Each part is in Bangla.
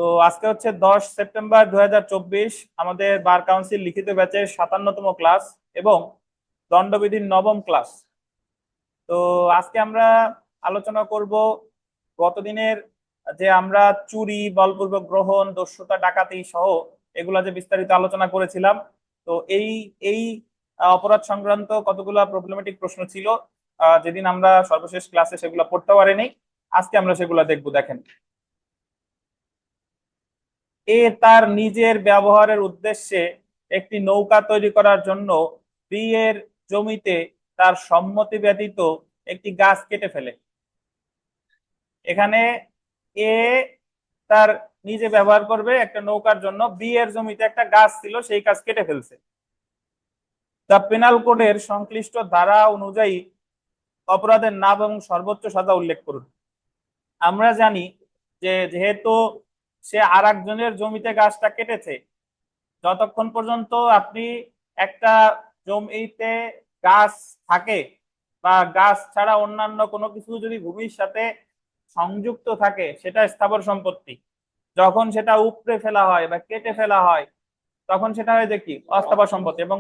তো আজকে হচ্ছে 10 সেপ্টেম্বর 2024, আমাদের বার কাউন্সিল লিখিত ব্যাচের 57তম ক্লাস এবং দণ্ডবিধির 9ম ক্লাস। তো আজকে আমরা আলোচনা করব গতদিনের যে আমরা চুরি, বলপূর্বক গ্রহণ, দস্যুতা, ডাকাতি সহ এগুলা যে বিস্তারিত আলোচনা করেছিলাম। তো এই এই অপরাধ সংক্রান্ত কতগুলা প্রবলেমেটিক প্রশ্ন ছিল যেদিন আমরা সর্বশেষ ক্লাসে সেগুলো পড়তে পারিনি। আজকে আমরা সেগুলো দেখবো। দেখেন, তার নিজের ব্যবহারের উদ্দেশ্যে একটি নৌকা তৈরি করার জন্য বি এর জমিতে তার সম্মতি ব্যতীত একটি গাছ কেটে ফেলে। এখানে এ তার নিজে ব্যবহার করবে একটা নৌকার জন্য, বি এর জমিতে একটা গাছ ছিল, সেই গাছ কেটে ফেলছে। দ্য পেনাল কোডের সংশ্লিষ্ট ধারা অনুযায়ী অপরাধের নাম এবং সর্বোচ্চ সাজা উল্লেখ করুন। আমরা জানি যে যেহেতু সে আর একজনের জমিতে গাছটা কেটেছে, যতক্ষণ পর্যন্ত আপনি একটা জমিতে গাছ থাকে বা গাছ ছাড়া অন্যান্য কোনো কিছু যদি ভূমির সাথে সংযুক্ত থাকে, সেটা স্থাবর সম্পত্তি। যখন সেটা উপড়ে ফেলা হয় বা কেটে ফেলা হয়, তখন সেটা হয় দেখি অস্থাবর সম্পত্তি। এবং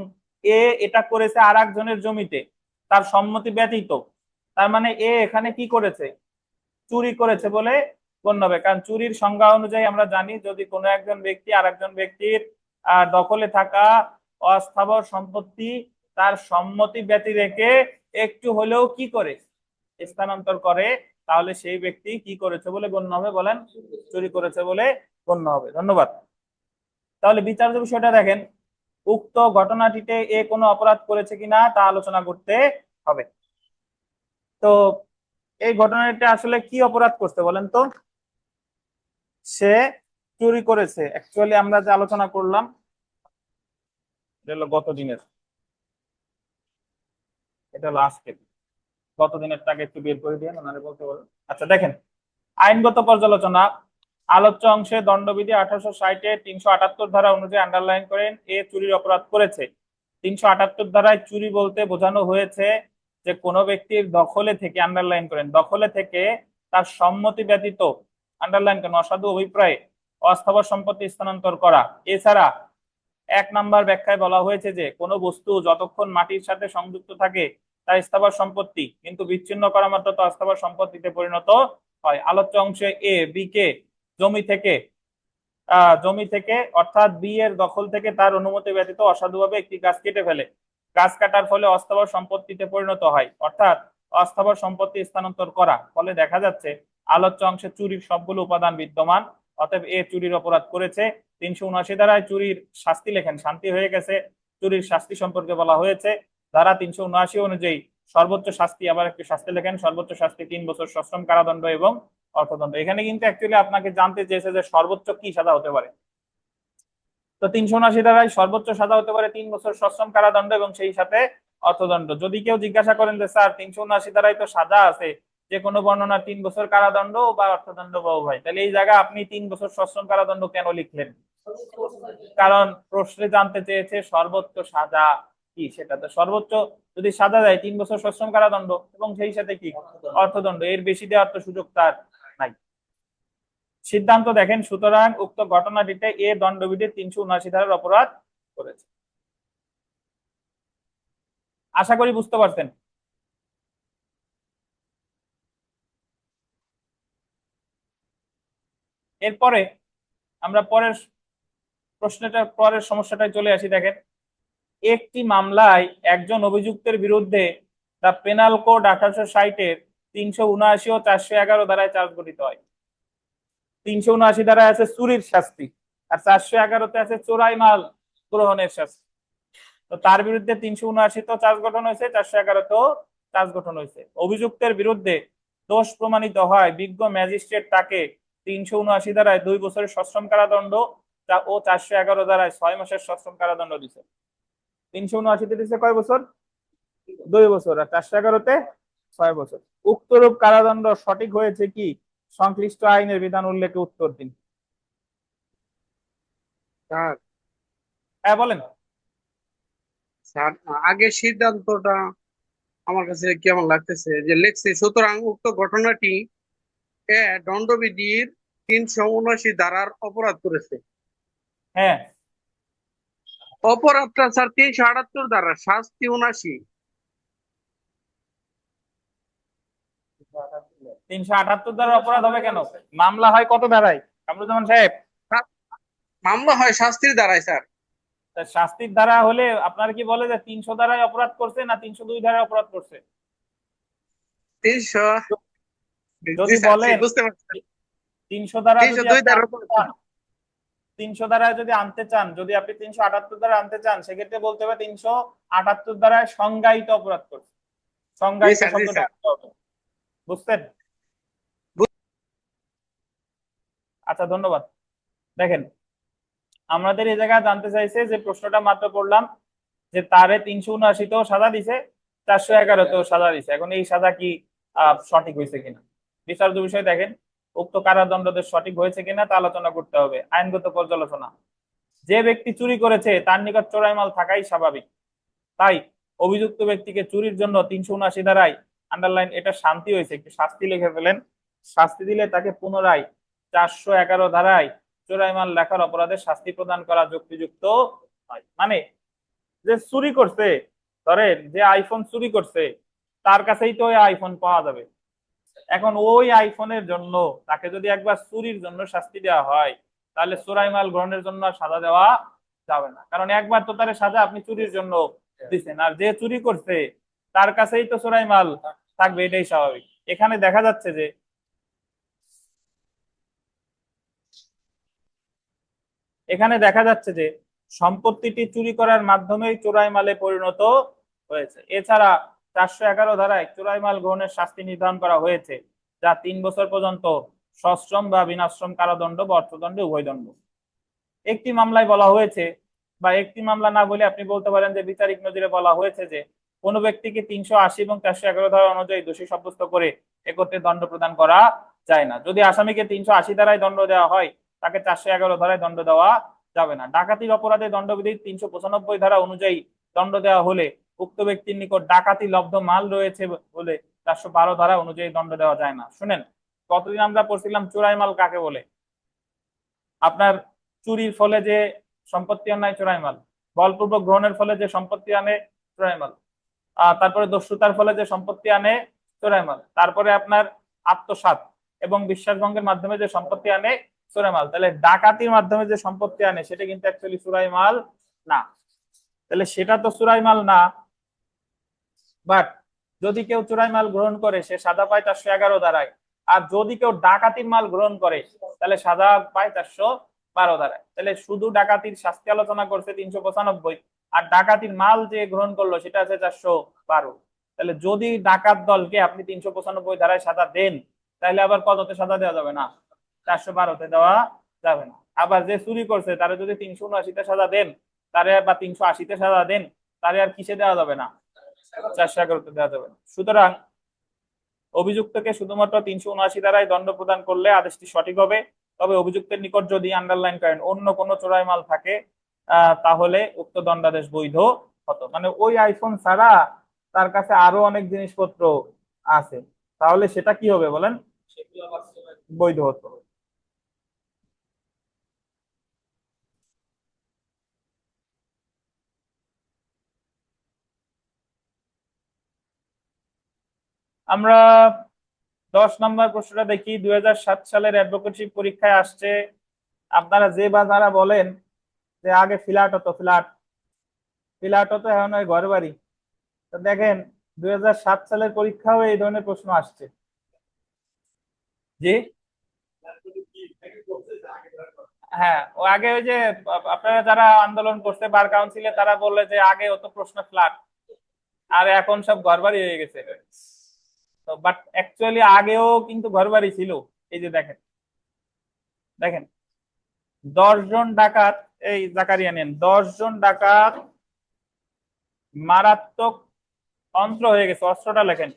এটা করেছে আর একজনের জমিতে তার সম্মতি ব্যতীত, তার মানে এখানে কি করেছে? চুরি করেছে বলে গণ্য হবে। কারণ চুরির সংজ্ঞা অনুযায়ী আমরা জানি, যদি কোনো একজন ব্যক্তি আর একজন ব্যক্তির দখলে থাকা অস্থাবর সম্পত্তি তার সম্মতি ব্যতি রেখে একটু হলেও কি করে স্থানান্তর করে, তাহলে সেই ব্যক্তি কি করেছে বলে গণ্য হবে? বলেন, চুরি করেছে বলে গণ্য হবে। ধন্যবাদ। তাহলে বিচার্য বিষয়টা দেখেন, উক্ত ঘটনাটিতে কোনো অপরাধ করেছে কিনা তা আলোচনা করতে হবে। তো এই ঘটনাটা আসলে কি অপরাধ করছে বলেন তো? সে চুরি করেছে। অ্যাকচুয়ালি আমরা যে আলোচনা করলাম এটা হলো গত দিনের, এটা হলো আজকে। গত দিনের টাকা একটু বের করে দিয়ে ওনারে বলতে বলেন। আচ্ছা দেখেন, আইনগত পর্যালোচনা। আলোচ্য অংশে দণ্ডবিধি 1860-এর 378 ধারা অনুযায়ী আন্ডারলাইন করেন চুরির অপরাধ করেছে। 378 ধারায় চুরি বলতে বোঝানো হয়েছে যে কোনো ব্যক্তির দখলে থেকে, আন্ডারলাইন করেন, দখলে থেকে তার সম্মতি ব্যতীত, আন্ডারলাইন করেন, অসাধু অভিপ্রায়ে অস্থাবর সম্পত্তি স্থানান্তর করা। এছাড়া 1 নম্বর ব্যাখ্যায় বলা হয়েছে যে কোনো বস্তু যতক্ষণ মাটির সাথে সংযুক্ত থাকে তা স্থাবর সম্পত্তি, কিন্তু বিচ্ছিন্ন করা মাত্র তা অস্থাবর সম্পত্তিতে পরিণত হয়। আলোচ্য অংশে বি কে জমি থেকে অর্থাৎ বি এর দখল থেকে তার অনুমতি ব্যতীত অসাধুভাবে একটি গাছ কেটে ফেলে। গাছ কাটার ফলে অস্থাবর সম্পত্তিতে পরিণত হয়, অর্থাৎ অস্থাবর সম্পত্তি স্থানান্তর করা। ফলে দেখা যাচ্ছে আলোচ্য অংশে চুরির সবগুলো উপাদান বিদ্যমান, অতএব চুরির অপরাধ করেছে। 379 ধারায় চুরির শাস্তি লেখেন, শান্তি হয়ে গেছে। চুরির শাস্তি সম্পর্কে বলা হয়েছে ধারা 379 অনুযায়ী সর্বোচ্চ শাস্তি, আবার একটি শাস্তি লেখেন, সর্বোচ্চ শাস্তি 3 বছর সশ্রম কারাদণ্ড এবং অর্থদণ্ড। এখানে কিন্তু অ্যাকচুয়ালি আপনাকে জানতে চেয়েছে যে সর্বোচ্চ কি সাজা হতে পারে। তো 379 ধারায় সর্বোচ্চ সাজা হতে পারে 3 বছর সশ্রম কারাদণ্ড এবং সেই সাথে অর্থদণ্ড। যদি কেউ জিজ্ঞাসা করেন যে স্যার 379 ধারায় তো সাজা আছে, যে কোনো বর্ণনা 3 বছর কারাদণ্ড বা অর্থদণ্ড বা উভয়, তাহলে এই জায়গায় আপনি 3 বছর সশ্রম কারাদণ্ড কেন লিখলেন? কারণ প্রশ্নে জানতে চেয়েছে সর্বোচ্চ সাজা কি, সেটা তো সর্বোচ্চ যদি সাজা দেয় 3 বছর সশ্রম কারাদণ্ড এবং সেই সাথে কি অর্থদণ্ড, এর বেশি দেওয়ার তো সুযোগ তার নাই। সিদ্ধান্ত দেখেন, সুতরাং উক্ত ঘটনাটিতে দণ্ডবিধির 379 ধারার অপরাধ করেছে। আশা করি বুঝতে পারছেন। এরপরে আমরা পরের সমস্যাটায় চলে আসি। দেখেন, একটি মামলায় একজন অভিযুক্তের বিরুদ্ধে দ্য পেনাল কোড 1860-এর 379 ও 411 ধারায় চার্জ গঠিত হয়। 379 ধারায় আছে চুরির শাস্তি, আর 411-তে আছে চোরাই মাল গ্রহণের শাস্তি। তো তার বিরুদ্ধে 379 তো চার্জ গঠন হয়েছে, 411-তেও চার্জ গঠন হয়েছে। অভিযুক্তের বিরুদ্ধে দোষ প্রমাণিত হয়, বিজ্ঞ ম্যাজিস্ট্রেট তাকে 379 ধারায় 2 বছরের সশ্রম কারাদণ্ড ও 411 ধারায় 6 মাসের সশ্রম কারাদণ্ড দিচ্ছে। 379-তে দিচ্ছে কয় বছর? 2 বছর। আর 411-তে 6 বছর। উক্তরূপ কারাদণ্ড সঠিক হয়েছে কি সংশ্লিষ্ট আইনের বিধান উল্লেখে উত্তর দিন। স্যার হ্যাঁ বলেন। স্যার আগের সিদ্ধান্তটা আমার কাছে কেমন লাগতেছে যে লেখছে, সুতরাং উক্ত ঘটনাটি দণ্ডবিধির 379 ধারার অপরাধ করেছে। হ্যাঁ, অপরাধটা স্যার 378 ধারা, শাস্তি 79। 378 ধারার অপরাধ হবে কেন? মামলা হয় কত ধারায় কামরুজ্জামান সাহেব? মামলা হয় শাস্তির ধারায় স্যার। তা শাস্তির ধারা হলে আপনার কি বলে যে 300 ধারায় অপরাধ করছে না 302 ধারায় অপরাধ করছে? 300। জি যদি স্যার, জি বলেন বুঝতে পারছি। 300 ধারা যদি 302 আপনি ধারার আনতে চান, 300 ধারায় যদি আনতে চান, যদি আপনি 378 ধারা আনতে চান, সেক্ষেত্রে বলতে হবে 378 ধারায় সংজ্ঞায়িত অপরাধ করছে। জি সংজ্ঞায়িত স্যার, জি শব্দটা স্যার। আনতে হবে। বুঝছেন? আচ্ছা, ধন্যবাদ। দেখেন, আমাদের এই জায়গায় জানতে চাইছে যে প্রশ্নটা মাত্র পড়লাম যে তারে 379তেও সাজা দিছে, 411তেও সাজা দিছে। এখন এই সাজা কি সঠিক হয়েছে কিনা বিচার্য বিষয়। দেখেন, উক্ত কারাদণ্ডদের সঠিক হয়েছে কিনা তা আলোচনা করতে হবে। আইনগত পর্যালোচনা। যে ব্যক্তি চুরি করেছে তার নিকট চোরাই মাল থাকাই স্বাভাবিক। তাই অভিযুক্ত ব্যক্তিকে চুরির জন্য 379 ধারায়, আন্ডারলাইন এটা শান্তি হয়েছে, একটু শাস্তি লিখে ফেলেন। শাস্তি দিলে তাকে পুনরায় 411 ধারায় চোরাই মাল লেখার অপরাধে শাস্তি প্রদান করা যুক্তিযুক্ত হয়। মানে যে চুরি করছে, ধরেন যে আইফোন চুরি করছে, তার কাছেই তো ওই আইফোন পাওয়া যাবে। এখন ওই আইফোনের জন্য তাকে যদি একবার চুরির জন্য শাস্তি দেওয়া হয়, তাহলে চোরাই মাল গ্রহণের জন্য আর সাজা দেওয়া যাবে না, কারণ একবার তো তার সাজা আপনি চুরির জন্য দিচ্ছেন, আর যে চুরি করছে তার কাছেই তো চোরাই মাল থাকবে, এটাই স্বাভাবিক। এখানে দেখা যাচ্ছে যে সম্পত্তিটি চুরি করার মাধ্যমেই চোরাই মালে পরিণত হয়েছে। এছাড়া 411 ধারায় চোরাই মাল গ্রহণের শাস্তি নির্ধারণ করা হয়েছে, যা 3 বছর পর্যন্ত সশ্রম বা বিনাশ্রম কারাদণ্ড বা অর্থদণ্ড, উভয় দণ্ড। একটি মামলায় বলা হয়েছে, বা একটি মামলা না বলে আপনি বলতে পারেন যে বিচারিক নজিরে বলা হয়েছে যে কোন ব্যক্তিকে 380 এবং 411 ধারা অনুযায়ী দোষী সাব্যস্ত করে একত্রে দণ্ড প্রদান করা যায় না। যদি আসামিকে 380 ধারায় দণ্ড দেওয়া হয়, তাকে 411 ধারায় দণ্ড দেওয়া যাবে না। ডাকাতির অপরাধে দণ্ডবিধির 395 ধারা অনুযায়ী দণ্ড দেওয়া হলে উক্ত ব্যক্তির নিকট ডাকাতি লব্ধ মাল রয়েছে বলে 412 ধারা অনুযায়ী দণ্ড দেওয়া যায় না। শুনেন, কতদিন আমরা পড়ছিলাম চোরাই মাল কাকে বলে। আপনার চুরির ফলে যে সম্পত্তি আনায় চোরাই মাল, বলপূর্বক গ্রহণের ফলে যে সম্পত্তি আনে চোরাই মাল, তারপরে দস্যুতার ফলে যে সম্পত্তি আনে চোরাই মাল, তারপরে আপনার আত্মসাৎ এবং বিশ্বাসভঙ্গের মাধ্যমে যে সম্পত্তি আনে চোরাই মাল। তাহলে ডাকাতির মাধ্যমে যে সম্পত্তি আনে সেটা কিন্তু অ্যাকচুয়ালি চোরাই মাল না। তাহলে সেটা তো চোরাই মাল না। বাট যদি কেউ চোরাই মাল গ্রহণ করে সে সাজা পায় 411 ধারায়, আর যদি কেউ ডাকাতির মাল গ্রহণ করে তাহলে সাজা পায় 412 ধারায়। তাহলে শুধু ডাকাতির শাস্তি আলোচনা করছে 395, আর ডাকাতির মাল যে গ্রহণ করলো সেটা আছে 412। তাহলে যদি ডাকাত দলকে আপনি 395 ধারায় সাজা দেন, তাহলে আবার কততে সাজা দেওয়া যাবে না? 412তে দেওয়া যাবে না। আবার যে চুরি করছে তারা যদি 379তে সাজা দেন, তারে বা 380তে সাজা দেন, তারে আর কিসে দেওয়া যাবে না? 411তে দেওয়া যাবে না। সুতরাং অভিযুক্তকে শুধুমাত্র 379 ধারায় দণ্ড প্রদান করলে আদেশটি সঠিক হবে। তবে অভিযুক্তের নিকট যদি, আন্ডারলাইন করেন, অন্য কোনো চোরাই মাল থাকে তাহলে উক্ত দণ্ডাদেশ বৈধ হতো। মানে ওই আইফোন ছাড়া তার কাছে আরো অনেক জিনিসপত্র আছে, তাহলে সেটা কি হবে বলেন? বৈধ হতো। আমরা 10 নম্বর প্রশ্নটা দেখি। 2007 সালের অ্যাডভোকেটশিপ পরীক্ষায় আসছে, আপনারা যে বা যারা বলেন যে আগে ফ্ল্যাট হতো, ফ্ল্যাট ফ্ল্যাট হতো, এখন ওই ঘর বাড়ি। তো দেখেন, 2007 সালের পরীক্ষাও এই ধরনের প্রশ্ন আসছে। জি, হ্যাঁ, ও আগে ওই যে আপনারা যারা আন্দোলন করছে বার কাউন্সিলে, তারা বললে যে আগে অত প্রশ্ন ফ্ল্যাট, আর এখন সব ঘরবাড়ি হয়ে গেছে। তো বাট অ্যাকচুয়ালি আগেও কিন্তু ঘরবাড়ি ছিল। এই যে দেখেন, দেখেন 10 জন ডাকাত, এই জাকারিয়া নেন, 10 জন ডাকাত মারাত্মক অন্ত্র হয়ে গেছে। অস্ত্রটা লেখেন,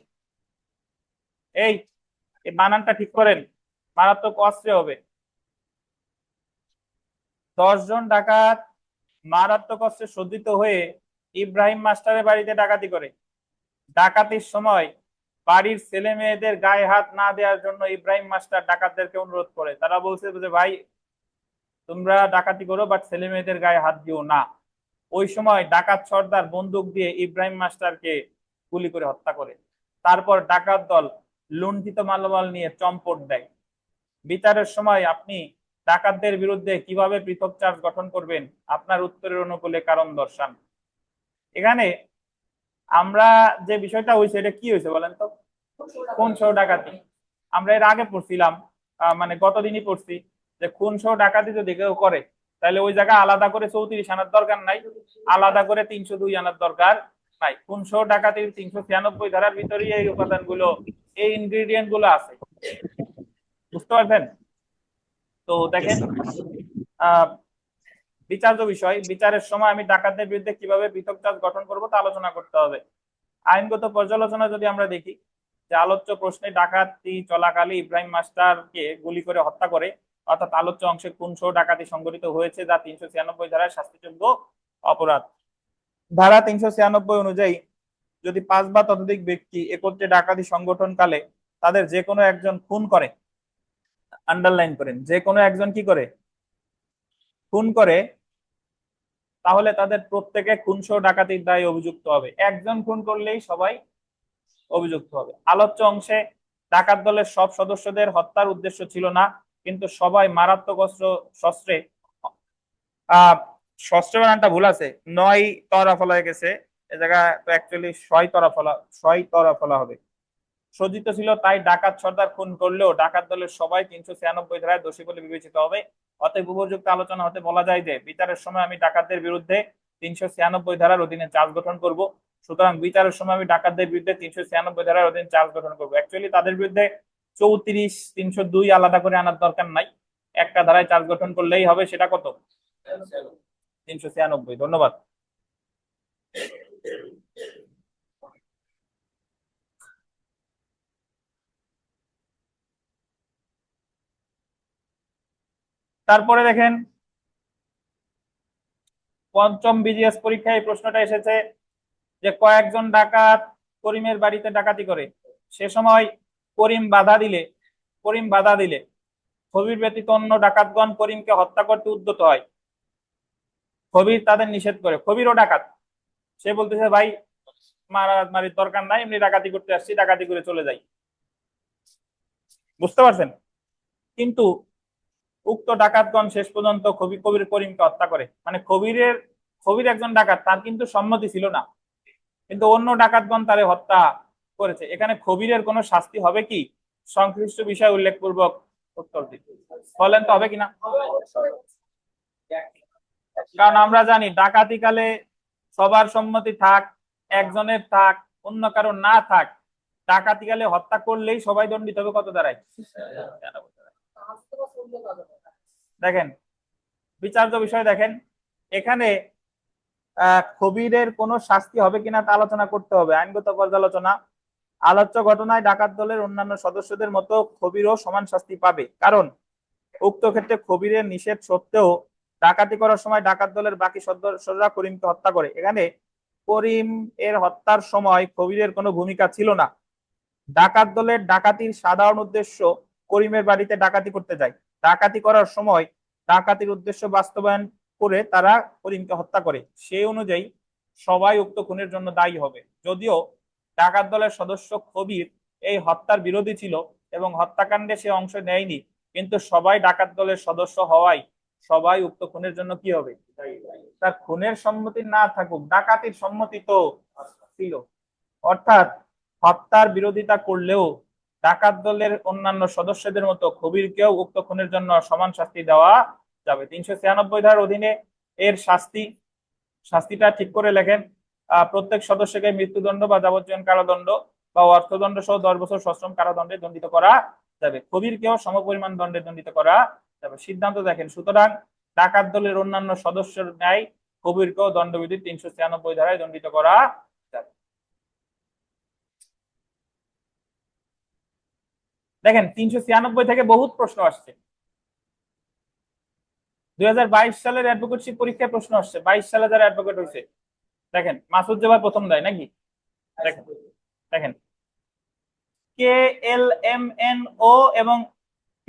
এই এই বানানটা ঠিক করেন, মারাত্মক অস্ত্রে হবে। 10 জন ডাকাত মারাত্মক অস্ত্রে সজ্জিত হয়ে ইব্রাহিম মাস্টারের বাড়িতে ডাকাতি করে। ডাকাতির সময় বাড়ির ছেলে মেয়েদের গায়ে হাত না দেওয়ার জন্য ইব্রাহিম মাস্টার ডাকাতদেরকে অনুরোধ করে। তারা বলছে যে ভাই তোমরা ডাকাতি করো, বাট ছেলে মেয়েদের গায়ে হাত দিও না। ওই সময় ডাকাত সর্দার বন্দুক দিয়ে ইব্রাহিম মাস্টারকে গুলি করে হত্যা করে। তারপর ডাকাত দল লুণ্ঠিত মালামাল নিয়ে চম্পট দেয়। বিচারের সময় আপনি ডাকাতদের বিরুদ্ধে কিভাবে পৃথক চার্জ গঠন করবেন, আপনার উত্তরের অনুকূলে কারণ দর্শান। এখানে আমরা যে বিষয়টা হয়েছে এটা কি হয়েছে বলেন তো? খুন সহ ডাকাতি। আমরা এর আগে পড়ছিলাম, মানে গতদিনই পড়ছি যে খুন সহ ডাকাতি যদি কেউ করে তাহলে ওই জায়গায় আলাদা করে 34 আনার দরকার নাই, আলাদা করে 302 আনার দরকার নাই। খুন সহ ডাকাতির 396 ধারার ভিতরেই এই উপাদানগুলো, এই ইনগ্রিডিয়েন্ট গুলো আছে। বুঝতে পারছেন? তো দেখেন, আহ বিচার্য বিষয়, বিচারের সময় আমি ডাকাতদের বিরুদ্ধে কিভাবে পৃথক চার্জ গঠন করব তা আলোচনা করতে হবে। আইনগত পর্যালোচনা যদি আমরা দেখি যে আলোচ্য প্রশ্নে ডাকাতি চলাকালে ইব্রাহিম মাস্টারকে গুলি করে হত্যা করে, অর্থাৎ আলোচ্য অংশে খুন সহ ডাকাতি সংঘটিত হয়েছে, যা 396 ধারায় শাস্তিযোগ্য অপরাধ। ধারা 396 অনুযায়ী যদি 5 বা ততোধিক ব্যক্তি একত্রে ডাকাতি সংগঠনকালে তাদের যে কোনো একজন খুন করে, আন্ডারলাইন করেন, যে কোনো একজন কি করে, খুন করে, তাহলে তাদের প্রত্যেকে খুনসহ ডাকাতির দায়ে অভিযুক্ত হবে। একজন খুন করলেই সবাই অভিযুক্ত হবে। আলোচ্য অংশে ডাকাত দলের সব সদস্যদের হত্যার উদ্দেশ্য ছিল না, কিন্তু সবাই মারাত্মক শস্ত্রে, শস্ত্র বানানটা ভুল আছে, 9 তরা ফলা হয়ে গেছে, এ জায়গায় তো অ্যাকচুয়ালি 6 তরা ফলা হবে, সজ্জিত ছিল। তাই ডাকাত সর্দার খুন করলেও ডাকাত দলের সবাই 396 ধারায় দোষী বলে বিবেচিত হবে। অতএব উপযুক্ত আলোচনা হতে বলা যায় যে বিচারের সময় আমি ডাকাতদের বিরুদ্ধে 396 ধারার অধীনে চার্জ গঠন করব। সুতরাং বিচারের সময় আমি ডাকাতদের বিরুদ্ধে 396 ধারার অধীনে চার্জ গঠন করবো। অ্যাকচুয়ালি তাদের বিরুদ্ধে 34, 302 আলাদা করে আনার দরকার নাই, একটা ধারায় চার্জ গঠন করলেই হবে। সেটা কত? 396। ধন্যবাদ। তারপরে দেখেন, পঞ্চম বিজিএস পরীক্ষায় এই প্রশ্নটা এসেছে যে কয়েকজন ডাকাত করিমের বাড়িতে ডাকাতি করে, সে সময় করিম বাধা দিলে কবির ব্যতীত অন্য ডাকাতগণ করিমকে হত্যা করতে উদ্যত হয়। কবির তাদের নিষেধ করে। কবিরও ডাকাত, সে বলতেছে ভাই মারামারির দরকার নাই, এমনি ডাকাতি করতে আসছি, ডাকাতি করে চলে যাই। বুঝতে পারছেন? কিন্তু উক্ত ডাকাতগণ শেষ পর্যন্ত কবির করিমকে হত্যা করে। মানে কবির একজন ডাকাত, তার কিন্তু সম্মতি ছিল না, কিন্তু অন্য ডাকাতগণ তারে হত্যা করেছে। এখানে কবিরের কোনো শাস্তি হবে কি? সংশ্লিষ্ট বিষয় উল্লেখপূর্বক উত্তর দিন। বলেন তো হবে কিনা? কারণ আমরা জানি ডাকাতি কালে সবার সম্মতি থাক, একজনের থাক, অন্য কারো না থাক, ডাকাতি কালে হত্যা করলেই সবাই দণ্ডিত হবে। কত দাঁড়ায়? দেখেন বিচার্য বিষয়, দেখেন এখানে কবিরের কোনো শাস্তি হবে কিনা তা আলোচনা করতে হবে। আইনগত পর্যালোচনা, আলোচ্য ঘটনায় ডাকাত দলের অন্যান্য সদস্যদের মতো কবিরও সমান শাস্তি পাবে, কারণ উক্ত ক্ষেত্রে কবিরের নিষেধ সত্ত্বেও ডাকাতি করার সময় ডাকাত দলের বাকি সদস্যরা করিমকে হত্যা করে। এখানে করিম এর হত্যার সময় কবিরের কোনো ভূমিকা ছিল না। ডাকাত দলের ডাকাতির সাধারণ উদ্দেশ্য করিমের বাড়িতে ডাকাতি করতে যায়। ডাকাতি করার সময় ডাকাতির উদ্দেশ্য বাস্তবায়ন করে তারা করিমকে হত্যা করে। সেই অনুযায়ী সবাই উক্ত খুনের জন্য দায়ী হবে। যদিও ডাকাত দলের সদস্য কবির এই হত্যার বিরোধী ছিল এবং হত্যাকাণ্ডে সে অংশ নেয়নি, কিন্তু সবাই ডাকাত দলের সদস্য হওয়ায় সবাই উক্ত খুনের জন্য কি হবে? তার খুনের সম্মতি না থাকুক, ডাকাতির সম্মতি তো ছিল। অর্থাৎ হত্যার বিরোধিতা করলেও ডাকাত দলের অন্যান্য সদস্যদের মতো কবিরকেও উক্ত খুনের জন্য সমান শাস্তি দেওয়া যাবে। 396 ধারার অধীনে এর শাস্তিটা ঠিক করে লেখেন। প্রত্যেক সদস্যকে মৃত্যুদণ্ড বা যাবজ্জীবন কারাদণ্ড বা অর্থদণ্ড সহ 10 বছর সশ্রম কারাদণ্ডে দণ্ডিত করা যাবে। কবিরকেও সমপরিমাণ দণ্ডে দণ্ডিত করা যাবে। সিদ্ধান্ত দেখেন, সুতরাং ডাকাত দলের অন্যান্য সদস্যের ন্যায় কবিরকেও দণ্ডবিধি 396 ধারায় দণ্ডিত করা যাবে। দেখেন 396 থেকে বহুত প্রশ্ন আসছে। 2022 সালের অ্যাডভোকেটশিপ পরীক্ষায় প্রশ্ন আসছে। 22 সালে যারা অ্যাডভোকেট হয়েছে, দেখেন মাসুদ জেবার প্রথম দেয় নাকি? দেখেন KLMNO এবং P,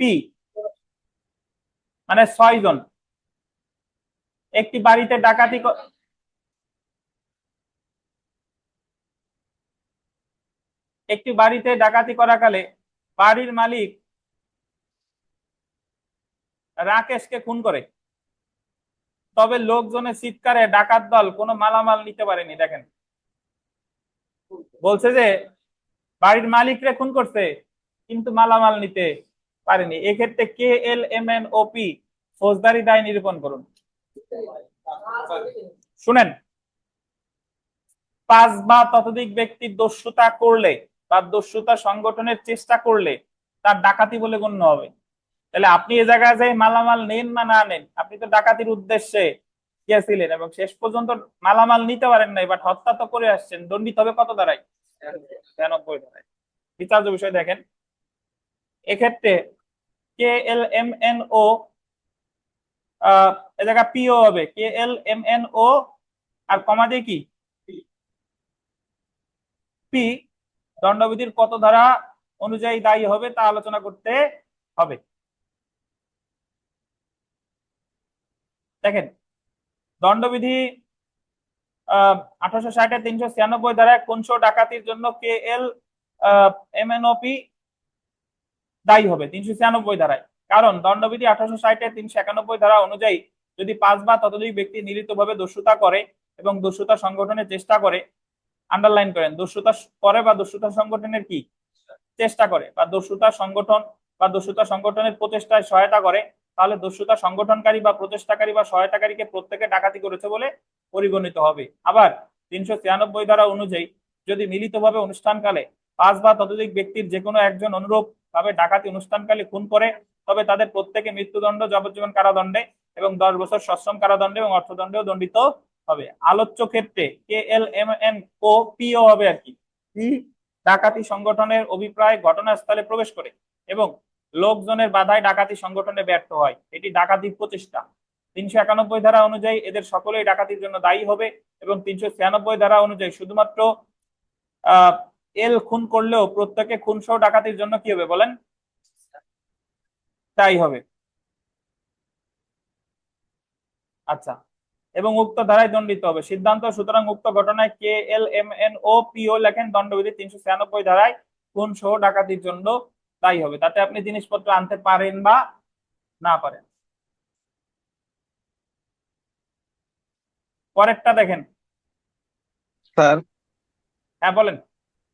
মানে 6 জন একটি বাড়িতে ডাকাতি করাকালে বাড়ির মালিক রাকেশকে খুন করে, তবে লোকজনের চিৎকারে ডাকাত দল কোনো মালামাল নিতে পারেনি। দেখেন, বলছে যে বাড়ির মালিকরে খুন করছে কিন্তু মালামাল নিতে পারেনি। এক্ষেত্রে KLMNOP ফৌজদারি দায় নিরূপণ করুন। শুনেন, 5 বা ততোধিক ব্যক্তির দস্যুতা করলে বা দস্যুতা সংগঠনের চেষ্টা করলে তার ডাকাতি বলে গণ্য হবে। তাহলে আপনি এ জায়গায় যে মালামাল নেন না না নেন, আপনি তো ডাকাতির উদ্দেশ্যে গিয়েছিলেন এবং শেষ পর্যন্ত মালামাল নিতে পারেন নাই, বাট হত্যা তো করে আসছেন, দণ্ডিত হবে কত দ্বারাই? 93 দ্বারাই। বিচার্য বিষয় দেখেন, এক্ষেত্রে KLMNO এ জায়গা PO হবে, KLMNO আর কমা দিয়ে কি P দণ্ডবিধির কত ধারা অনুযায়ী দায়ী হবে তা আলোচনা করতে হবে। দেখেন, দণ্ডবিধি 1860 396 ধারায় খুনসহ ডাকাতির জন্য KLMNOP দায়ী হবে 396 ধারায়। কারণ দণ্ডবিধি 1860 391 ধারা অনুযায়ী যদি 5 বা ততোধিক ব্যক্তি মিলিতভাবে দস্যুতা করে এবং দস্যুতা সংগঠনের চেষ্টা করে, আন্ডারলাইন করেন, দস্যুতা করে বা দস্যুতা সংগঠনের কি চেষ্টা করে বা দস্যুতা সংগঠন বা দস্যুতা সংগঠনের প্রচেষ্টায় সহায়তা করে, তাহলে দস্যুতা সংগঠনকারী বা প্রচেষ্টাকারী বা সহায়তাকারীকে প্রত্যেকে ডাকাতি করেছে বলে পরিগণিত হবে। আবার 393 ধারা অনুযায়ী যদি মিলিতভাবে অনুষ্ঠানকালে 5 বা ততোধিক ব্যক্তির যে কোনো একজন অনুরূপ ভাবে ডাকাতি অনুষ্ঠানকালে খুন করে, তবে তাদের প্রত্যেকে মৃত্যুদণ্ড, যাবজ্জীবন কারাদণ্ডে এবং 10 বছর সশ্রম কারাদণ্ডে এবং অর্থদণ্ডেও দণ্ডিত হবে। আলোচ্য ক্ষেত্রে KLMNO PO হবে আর কি, ডাকাতি সংগঠনের অভিপ্রায় ঘটনাস্থলে প্রবেশ করে এবং লোকজনের বাধায় ডাকাতি সংগঠনে ব্যর্থ হয়, এটি ডাকাতির প্রচেষ্টা। 391 ধারা অনুযায়ী এদের সকলেই ডাকাতির জন্য দায়ী হবে এবং 396 ধারা অনুযায়ী শুধুমাত্র এল খুন করলেও প্রত্যেকে খুন সহ ডাকাতির জন্য কি হবে বলেন? দায়ী হবে। আচ্ছা, এবং উক্ত ধারায় দণ্ডিত হবে। সিদ্ধান্ত, সুতরাং উক্ত ঘটনায় KLMNO PO লেখেন দণ্ডবিধি 396 ধারায় খুন সহ ডাকাতির জন্য দায়ী হবে। তাতে আপনি জিনিসপত্র আনতে পারেন বা না পারেন। পরেরটা দেখেন। স্যার, হ্যাঁ বলেন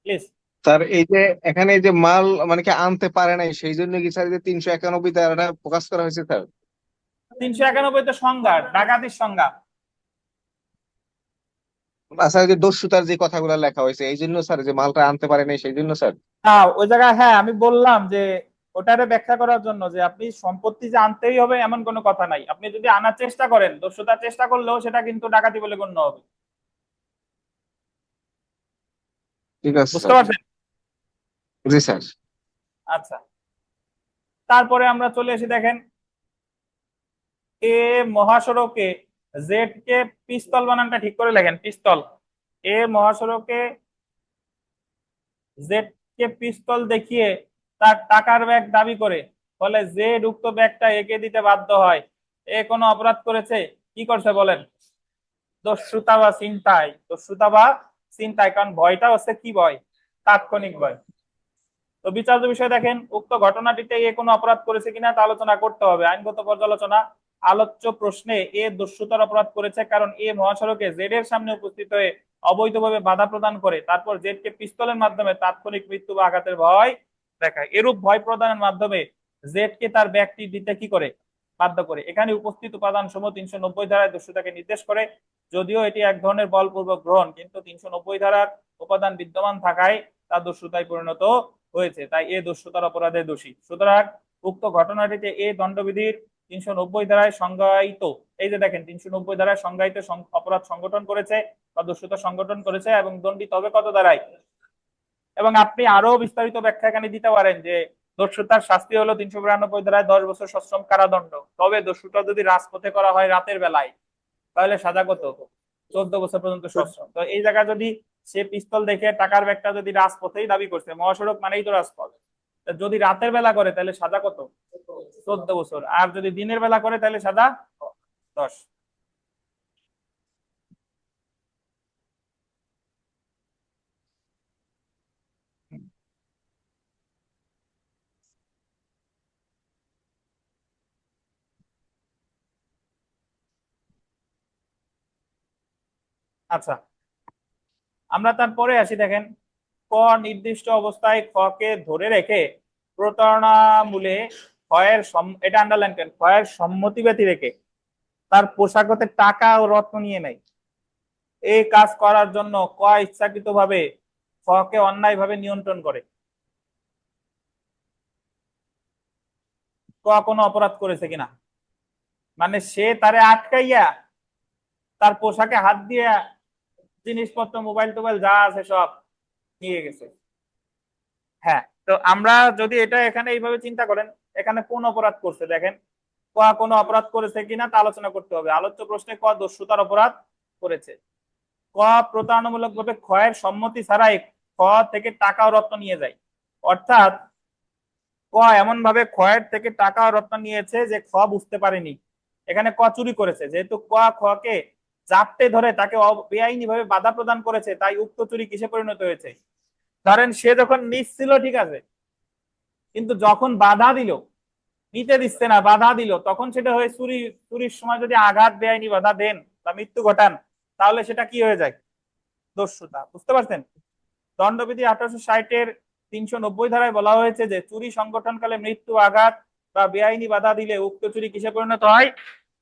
প্লিজ। স্যার এই যে এখানে এই যে মাল মানে কি আনতে পারে নাই, সেই জন্য কি স্যার যে 391 ধারাটা প্রকাশ করা হয়েছে স্যার? 391 তো সংজ্ঞা, ডাকাতির সংজ্ঞা। স্যার যে দস্যুতার যে কথাগুলো লেখা হয়েছে এই জন্য স্যার, যে মালটা আনতে পারে নাই সেই জন্য স্যার? হ্যাঁ ওই জায়গায়, হ্যাঁ আমি বললাম যে ওটারে ব্যাখ্যা করার জন্য যে আপনি সম্পত্তি যে আনতেই হবে এমন কোনো কথা নাই, আপনি যদি আনার চেষ্টা করেন, দস্যুতার চেষ্টা করলেও সেটা কিন্তু ডাকাতি বলে গণ্য হবে। ঠিক আছে বুঝতে স্যার। পারছেন? জি স্যার। আচ্ছা, তারপরে আমরা চলে এসে দেখেন, এ মহাসড়কে জেড কে পিস্তল, বানানটা ঠিক করে লেখেন, পিস্তল। এ মহাসড়কে জেড কে পিস্তল দেখিয়ে তার টাকার ব্যাগ দাবি করে, ফলে জেড উক্ত ব্যাগটা একে দিতে বাধ্য হয়। এ কোনো অপরাধ করেছে, কি করছে বলেন? দস্যুতা বা ছিনতাই। দস্যুতা বা ছিনতাই, কারণ ভয়টা হচ্ছে কি ভয়? তাৎক্ষণিক ভয়। তো বিচার্য বিষয় দেখেন, উক্ত ঘটনাটিতে এ কোনো অপরাধ করেছে কিনা তা আলোচনা করতে হবে। আইনগত পর্যালোচনা, আলোচ্য প্রশ্নে এ দস্যুতার অপরাধ করেছে কারণ এ মহাসড়কে জেড এর সামনে উপস্থিত হয়ে অবৈধভাবে বাধা প্রদান করে, তারপর জেড কে পিস্তলের মাধ্যমে তাৎক্ষণিক মৃত্যু বা আঘাতের ভয় দেখায়। এরূপ ভয় প্রদানের মাধ্যমে জেড কে তার ব্যাগটি দিতে কি করে? বাধ্য করে। এখানে উপস্থিত উপাদান সমূহ 390 ধারায় দস্যুতাকে নির্দেশ করে। যদিও এটি এক ধরনের বলপূর্বক গ্রহণ, কিন্তু 390 ধারার উপাদান বিদ্যমান থাকায় তা দস্যুতায় পরিণত হয়েছে, তাই এ দস্যুতার অপরাধে দোষী। সুতরাং উক্ত ঘটনাটিতে এ দণ্ডবিধির 390 ধারায় সংজ্ঞায়িত, এই যে দেখেন 390 ধারায় সংজ্ঞায়িত অপরাধ সংগঠন করেছে বা দস্যুতা সংগঠন করেছে এবং দণ্ডিত হবে কত ধারায়? এবং আপনি আরো বিস্তারিত ব্যাখ্যা এখানে দিতে পারেন যে দস্যুতার শাস্তি হলো 392 ধারায় 10 বছর সশ্রম কারাদণ্ড। তবে দস্যুতা যদি রাজপথে করা হয় রাতের বেলায়, তাহলে সাজা কত? 14 বছর পর্যন্ত সশ্রম। তো এই জায়গায় যদি সে পিস্তল দেখে টাকার ব্যাগটা যদি রাজপথেই দাবি করছে, মহাসড়ক মানেই তো রাজপথ, তা যদি রাতের বেলা করে তাহলে সাজা কত? 14 বছর। আর যদি দিনের বেলা করে তাহলে সাজা 10। আচ্ছা, আমরা তারপরে আসি। দেখেন, ক নির্দিষ্ট অবস্থায় খ কে ধরে রেখে প্রতারণামূলে এটা আন্ডারলাইন করেন, ক্ষয়ের সম্মতি ব্যতি রেখে তার পোশাক হতে টাকা ও রত্ন নিয়ে নেয়। এই কাজ করার জন্য ক ইচ্ছাকৃতভাবে খ কে অন্যায়ভাবে নিয়ন্ত্রণ করে। ক কোনো অপরাধ করেছে কিনা, মানে সে তারে আটকাইয়া তার পোশাকে হাত দিয়ে জিনিসপত্র মোবাইল টোবাইল যা আছে সব নিয়ে গেছে। হ্যাঁ, তো আমরা যদি এটা এখানে এইভাবে চিন্তা করেন, এখানে কোন অপরাধ করছে দেখেন, ক কোনো অপরাধ করেছে কিনা তা আলোচনা করতে হবে। আলোচ্য প্রশ্নে ক দস্যুতার অপরাধ করেছে। ক প্রতারণামূলক ভাবে ক্ষয়ের সম্মতি ছাড়াই খ থেকে টাকা ও রত্ন নিয়ে যায়। অর্থাৎ ক এমন ভাবে ক্ষয়ের থেকে টাকা ও রত্ন নিয়েছে যে খ বুঝতে পারেনি। এখানে ক চুরি করেছে, যেহেতু ক খ কে জাপটে ধরে তাকে বেআইনি ভাবে বাধা প্রদান করেছে, তাই উক্ত চুরি কিসে পরিণত হয়েছে? ধরেন সে যখন নিচ্ছিল ঠিক আছে, কিন্তু যখন বাধা দিল, নিতে দিচ্ছে না, বাধা দিল, তখন সেটা হয়ে চুরি। চুরির সময় যদি আঘাত বেআইনি বাধা দেন বা মৃত্যু ঘটান, তাহলে সেটা কি হয়ে যায়? দস্যুতা। বুঝতে পারছেন? দণ্ডবিধি 1860-এর 390 ধারায় বলা হয়েছে যে চুরি সংগঠনকালে মৃত্যু, আঘাত বা বেআইনি বাধা দিলে উক্ত চুরি কিসে পরিণত হয়?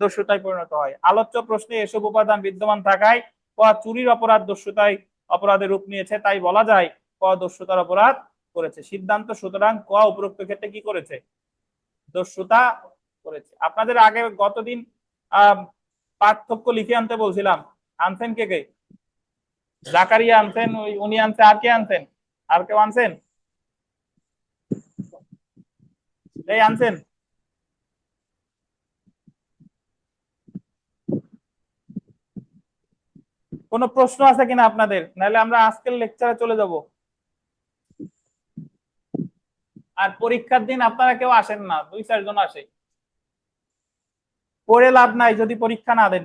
দস্যুতায় পরিণত হয়। আলোচ্য প্রশ্নে এসব উপাদান বিদ্যমান থাকায় ক চুরির অপরাধ দস্যুতায় অপরাধের রূপ নিয়েছে, তাই বলা যায় ক দস্যুতার অপরাধ করেছে। সিদ্ধান্ত সুতরাং ক উপরোক্ত ক্ষেত্রে কি করেছে? দস্যুতা করেছে। আপনাদের আগে গতদিন আহ পার্থক্য লিখে আনতে বলছিলাম, আনছেন কে কে? জাকারিয়া আনছেন, উনি আনছে, আর কে আনছেন? আর কেউ আনছেন? এই আনছেন? কোনো প্রশ্ন আছে কিনা আপনাদের, নাহলে আমরা আজকের লেকচারে চলে যাব। আর পরীক্ষার দিন আপনারা কেউ আসেন না, 2-4 জন আসে। পড়ে লাভ নাই যদি পরীক্ষা না দেন,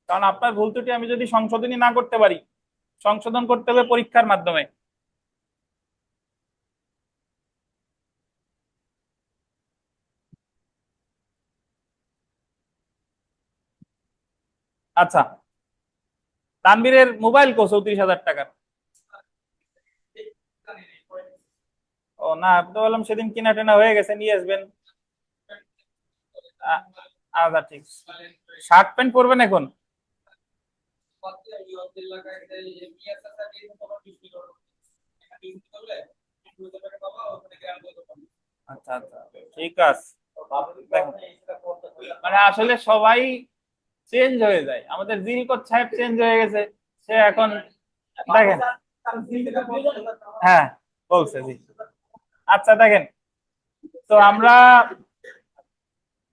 কারণ আপনার ভুল ত্রুটি আমি যদি সংশোধনী না করতে পারি, সংশোধন করতে হবে পরীক্ষার মাধ্যমে। আচ্ছা, তানবীরের মোবাইল কো 34,000 টাকার? ও না, আমি তো বললাম সেদিন কিনা টেনা হয়ে গেছে, নিয়ে আসবেন। আ- আচ্ছা ঠিক। শার্ট প্যান্ট পরবেন এখন? আচ্ছা আচ্ছা, ঠিক আছে। দেখেন, মানে আসলে সবাই চেঞ্জ হয়ে যায়। আমাদের জিরিকত সাহেব চেঞ্জ হয়ে গেছে, সে এখন দেখেন। হ্যাঁ, বলছে জি। আচ্ছা দেখেন, তো আমরা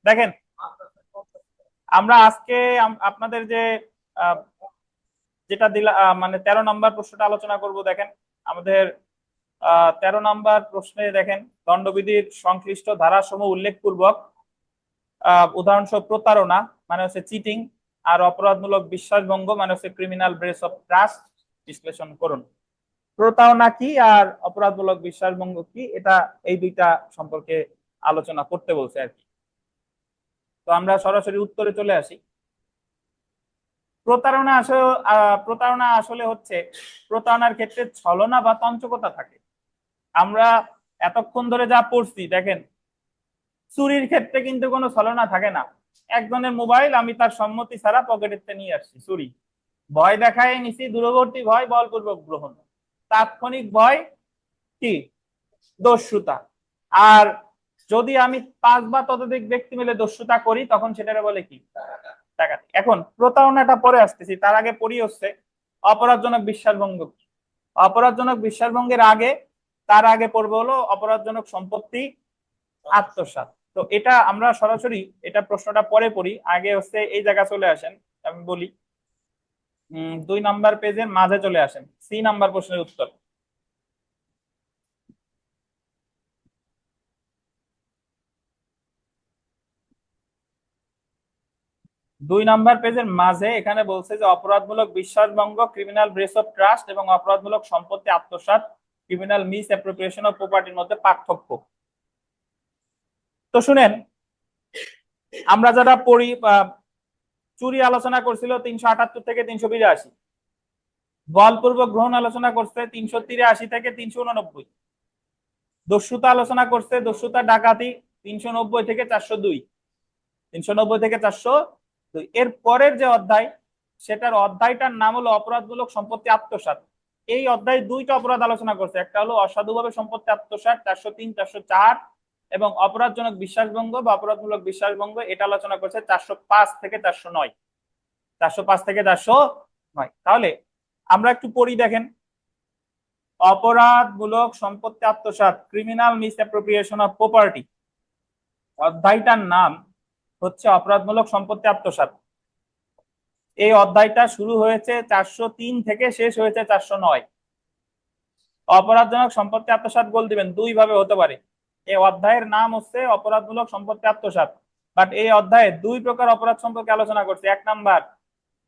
দেখেন, আমরা আজকে আপনাদের যে আহ, যেটা দিলা মানে 13 নম্বর প্রশ্নটা আলোচনা করব। দেখেন আমাদের 13 নম্বর প্রশ্নে দেখেন, দণ্ডবিধির সংশ্লিষ্ট ধারাসমূহ উল্লেখপূর্বক উদাহরণস্বরূপ প্রতারণা মানে হচ্ছে চিটিং, আর অপরাধমূলক বিশ্বাসভঙ্গ মানে হচ্ছে ক্রিমিনাল ব্রেচ অফ ট্রাস্ট বিশ্লেষণ করুন। প্রতারণা কি আর অপরাধমূলক বিশ্বাসভঙ্গ কি, এটা এই দুইটা সম্পর্কে আলোচনা করতে বলছে আর কি। তো আমরা সরাসরি উত্তরে চলে আসি। প্রতারণা আসলে হচ্ছে, প্রতারণার ক্ষেত্রে ছলনা বা তঞ্চকতা থাকে। আমরা এতক্ষণ ধরে যা পড়ছি দেখেন, চুরির ক্ষেত্রে কিন্তু কোনো ছলনা থাকে না। একজনের মোবাইল আমি তার সম্মতি ছাড়া পকেটেতে নিয়ে আসছি, চুরি। ভয় দেখায় নিছি, দূরবর্তী ভয় বলপূর্বক গ্রহণ, তাৎক্ষণিক ভয় কি? দস্যুতা। আর যদি আমি 5 বা ততোধিক ব্যক্তি মিলে দস্যুতা করি, তখন সেটাকে বলে কি? ডাকাতি। এখন প্রতারণাটা পরে আসতেছি, তার আগে পড়ি হচ্ছে অপরাধজনক বিশ্বাসভঙ্গ। অপরাধজনক বিশ্বাসভঙ্গের আগে, তার আগে পড়বে হলো অপরাধজনক সম্পত্তি আত্মসাৎ। তো এটা আমরা সরাসরি এটা প্রশ্নটা পরে পড়ি, আগে হচ্ছে এই জায়গা চলে আসেন, আমি বলি। 2 নাম্বার পেজের মাঝে চলে আসেন, সি নাম্বার প্রশ্নের উত্তর। দুই নাম্বার পেজের মাঝে এখানে বলছে যে অপরাধমূলক বিশ্বাসভঙ্গ, ক্রিমিনাল ব্রেস অফ ট্রাস্ট এবং অপরাধমূলক সম্পত্তি আত্মসাৎ, ক্রিমিনাল মিস অ্যাপ্রোপ্রিয়েশন অফ প্রপার্টির মধ্যে পার্থক্য। তো শুনেন, আমরা যারা পড়ি চুরি আলোচনা করছিল 378 থেকে 382, বলপূর্বক গ্রহণ আলোচনা করছে 383 থেকে 389, দস্যুতা আলোচনা করছে, দস্যুতা ডাকাতি 390 থেকে 402, 390 থেকে 402। এর পরের যে অধ্যায়, সেটার অধ্যায়টার নাম হলো অপরাধমূলক সম্পত্তি আত্মসাৎ। এই অধ্যায় দুইটা অপরাধ আলোচনা করছে, একটা হলো অসাধুভাবে সম্পত্তি আত্মসাৎ 403 404, এবং অপরাধজনক বিশ্বাসভঙ্গ বা অপরাধমূলক বিশ্বাসভঙ্গ এটা আলোচনা করছে 405 থেকে 409, 405 থেকে 409। তাহলে আমরা একটু পড়ি, দেখেন। অপরাধমূলক সম্পত্তি আত্মসাৎ, criminal misappropriation of property, অধ্যায়টার নাম হচ্ছে অপরাধমূলক সম্পত্তি আত্মসাৎ। এই অধ্যায়টা শুরু হয়েছে 403 থেকে শেষ হয়েছে 409। অপরাধজনক সম্পত্তি আত্মসাৎ গোল দিবেন দুই ভাবে হতে পারে। এই অধ্যায়ের নাম হচ্ছে অপরাধমূলক সম্পত্তি আত্মসাৎ, বাট এই অধ্যায়ে দুই প্রকার অপরাধ সম্পর্কে আলোচনা করছে। এক নাম্বার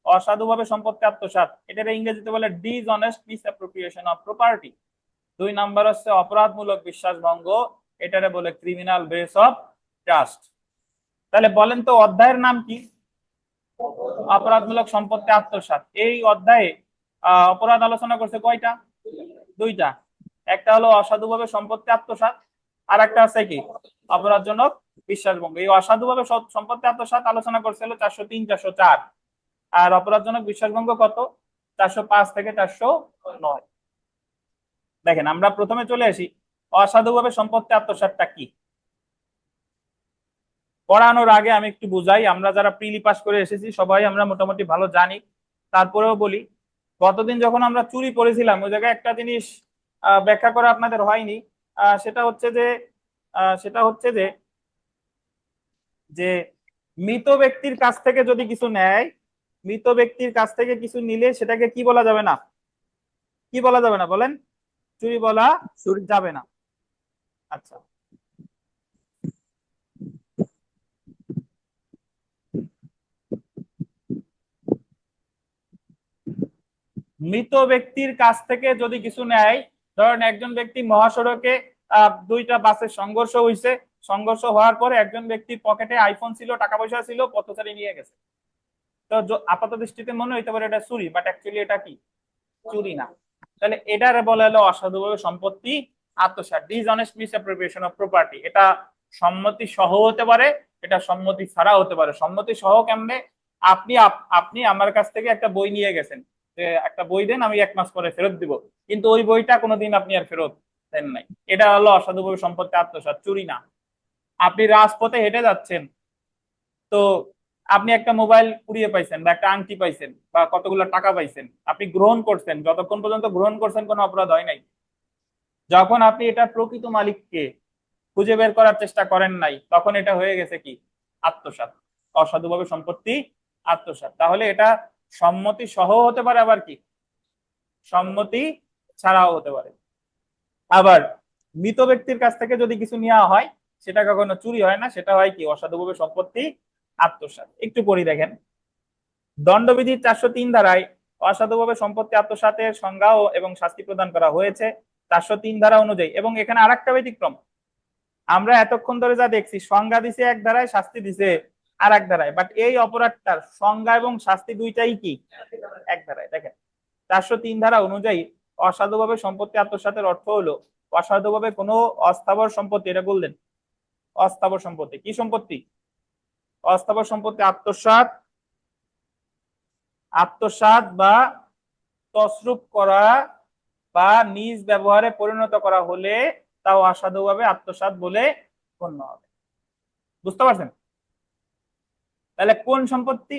অসাধুভাবে সম্পত্তি আত্মসাৎ, এটার ইংরেজিতে বলে ডিসঅনেস্ট মিসঅ্যাপ্রোপ্রিয়েশন অফ প্রপার্টি। দুই নাম্বার হচ্ছে অপরাধমূলক বিশ্বাসভঙ্গ, এটারে বলে ক্রিমিনাল ব্রেস অফ ট্রাস্ট। তাহলে বলেন তো অধ্যায়ের নাম কি? অপরাধমূলক সম্পত্তি আত্মসাৎ। এই অধ্যায়ে অপরাধ আলোচনা করছে কয়টা? দুইটা। একটা হলো অসাধুভাবে সম্পত্তি আত্মসাৎ, আর একটা আছে কি অপরাধজনক বিশ্বাসভঙ্গ। এই অসাধুভাবে সম্পত্তি আত্মসাৎ আলোচনা করছে হলো 403 404, আর অপরাধজনক বিশ্বাসভঙ্গ কত? 405 থেকে 409। দেখেন, আমরা প্রথমে চলে আসি অসাধুভাবে সম্পত্তি আত্মসাৎটা কি। পড়ানোর আগে আমি একটু বুঝাই, আমরা যারা প্রিলি পাস করে এসেছি সবাই আমরা মোটামুটি ভালো জানি, তারপরেও বলি। গতদিন যখন আমরা চুরি পড়েছিলাম ওই জায়গায় একটা জিনিস ব্যাখ্যা করা আপনাদের হয়নি। সেটা হচ্ছে যে যে মৃত ব্যক্তির কাছ থেকে যদি কিছু নেয়, মৃত ব্যক্তির কাছ থেকে কিছু নিলে সেটাকে কি বলা যাবে না? কি বলা যাবে না বলেন? চুরি বলা যাবে না। আচ্ছা, মৃত ব্যক্তির কাছ থেকে যদি কিছু নেয়, ধরেন একজন ব্যক্তি মহাসড়কে দুইটা বাসের সংঘর্ষ হয়েছে, সংঘর্ষ হওয়ার পরে একজন ব্যক্তির পকেটে আইফোন ছিল, টাকা পয়সা ছিল, পথচারী নিয়ে গেছে। তো আপাত দৃষ্টিতে মনে হইতে পারে এটা চুরি, বাট অ্যাকচুয়ালি এটা কি? চুরি না। তাহলে এটার বলা হলো অসাধুভাবে সম্পত্তি আত্মসাৎ, ডিসঅনেস্ট মিসঅ্যাপ্রোপ্রিয়েশন অফ প্রপার্টি। এটা সম্মতি সহ হতে পারে, এটা সম্মতি ছাড়া হতে পারে। সম্মতি সহ কেমনে? আপনি আপনি আমার কাছ থেকে একটা বই নিয়ে গেছেন, যে একটা বই দেন, আমি 1 মাস পরে ফেরত দিব, কিন্তু ওই বইটা কোনোদিন আপনি আর ফেরত দেন নাই। এটা হলো অসাধুভাবে সম্পত্তি আত্মসাৎ, চুরি না। আপনি রাজপথে হেঁটে যাচ্ছেন, তো আপনি একটা মোবাইল কুড়িয়ে পাইছেন বা একটা আংটি পাইছেন বা কতগুলো টাকা পাইছেন, আপনি গ্রহণ করছেন, যতক্ষণ পর্যন্ত গ্রহণ করছেন কোনো অপরাধ হয় নাই। যখন আপনি এটা প্রকৃত মালিককে খুঁজে বের করার চেষ্টা করেন নাই, তখন এটা হয়ে গেছে কি? আত্মসাৎ, অসাধুভাবে সম্পত্তি আত্মসাৎ। তাহলে এটা সম্মতি সহ হতে পারে, আবার কি সম্মতি ছাড়াও হতে পারে। আবার মৃত ব্যক্তির কাছ থেকে যদি কিছু নেওয়া হয়, সেটা কখনো চুরি হয় না, সেটা হয় কি? অসাধুভাবে সম্পত্তি আত্মসাৎ। একটু পড়ি, দেখেন। দণ্ডবিধির 403 ধারায় অসাধুভাবে সম্পত্তি আত্মসাতের সংজ্ঞা এবং শাস্তি প্রদান করা হয়েছে 403 ধারা অনুযায়ী। এবং এখানে আরেকটা ব্যতিক্রম, আমরা এতক্ষণ ধরে যা দেখছি, সংজ্ঞা দিছে এক ধারায়, শাস্তি দিছে আর এক ধারায়, বাট এই অপরাধটার সংজ্ঞা এবং শাস্তি দুইটাই কি? এক ধারায়। দেখেন, 403 ধারা অনুযায়ী অসাধুভাবে সম্পত্তি আত্মসাতের অর্থ হলো অসাধুভাবে কোনো অস্থাবর সম্পত্তি, এটা বললেন অস্থাবর সম্পত্তি, কি সম্পত্তি? অস্থাবর সম্পত্তি আত্মসাৎ বা তছরূপ করা বা নিজ ব্যবহারে পরিণত করা হলে তাও অসাধুভাবে আত্মসাৎ বলে গণ্য হবে। বুঝতে পারছেন? তাহলে কোন সম্পত্তি?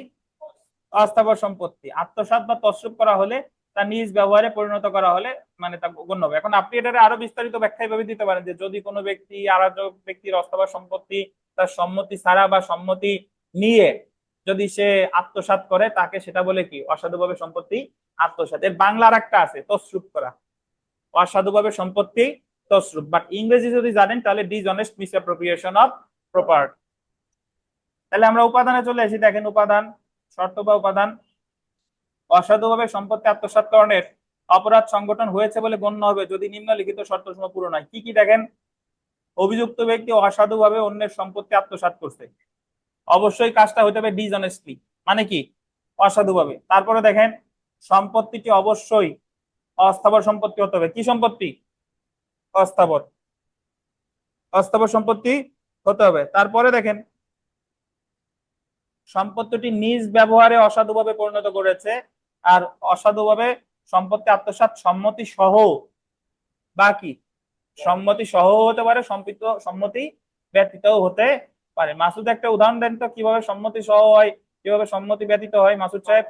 অস্থাবর সম্পত্তি। আত্মসাৎ বা তছরূপ করা হলে, তা নিজ ব্যবহারে পরিণত করা হলে মানে তা গণ্য হবে। এখন আপনি এটারে আরো বিস্তারিত ব্যাখ্যা ভাবে দিতে পারেন যে যদি কোনো ব্যক্তি আর একজন ব্যক্তির অস্থাবর সম্পত্তি তার সম্মতি ছাড়া বা সম্মতি নিয়ে যদি সে আত্মসাৎ করে তাকে সেটা বলে কি অসাধুভাবে সম্পত্তি আত্মসাৎ। এর বাংলা আর একটা আছে তছরূপ করা, অসাধুভাবে সম্পত্তি তছরূপ, বাট ইংরেজি যদি জানেন তাহলে ডিসঅনেস্ট মিসঅ্যাপ্রোপ্রিয়েশন অফ প্রপার্টি। তাহলে আমরা উপাদানে চলে আসি, দেখেন উপাদান, শর্ত বা উপাদান। অসাধুভাবে সম্পত্তি আত্মসাৎকরণের অপরাধ সংগঠন হয়েছে বলে গণ্য হবে যদি নিম্নলিখিত শর্তসমূহ পূরণ হয়। কি কি দেখেন? অভিযুক্ত ব্যক্তি অসাধুভাবে অন্যের সম্পত্তি আত্মসাৎ করছে, অবশ্যই কাজটা হতে হবে ডিসঅনেস্টলি, মানে কি অসাধুভাবে। তারপরে দেখেন সম্পত্তিটি অবশ্যই অস্থাবর সম্পত্তি হতে হবে। কি সম্পত্তি? অস্থাবর, অস্থাবর সম্পত্তি হতে হবে। তারপরে দেখেন সম্পত্তিটি নিজ ব্যবহারে অসাধুভাবে পরিণত করেছে, আর অসাধুভাবে সম্পত্তি আত্মসাৎ সম্মতি সহ, বা কি সম্মতি সহ হতে পারে, সম্মতি ব্যতীতও হতে পারে। মাসুদ একটা উদাহরণ দেন তো কিভাবে সম্মতি সহ হয়, কিভাবে সম্মতি ব্যতীত হয়, মাসুদ সাহেব।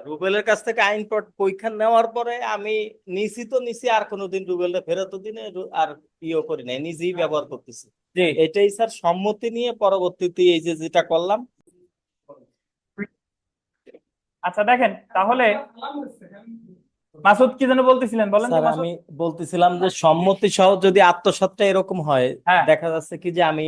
রুবেলের কাছ থেকে আইন পরীক্ষা নেওয়ার পরে আমি নিছি আর কোনোদিন রুবেলটা ফেরত দিনে আর ইয়ে করি নাই, নিজেই ব্যবহার করতেছি। জি, এটাই স্যার সম্মতি নিয়ে পরবর্তীতে এই যে যেটা করলাম। আচ্ছা দেখেন তাহলে মাসুদ কি যেন বলতেছিলেন, বলেন তো স্যার মাসুদ। আমি বলতেছিলাম যে সম্মতি সহ যদি আত্মসাৎটা এরকম হয়, হ্যাঁ। দেখা যাচ্ছে কি যে আমি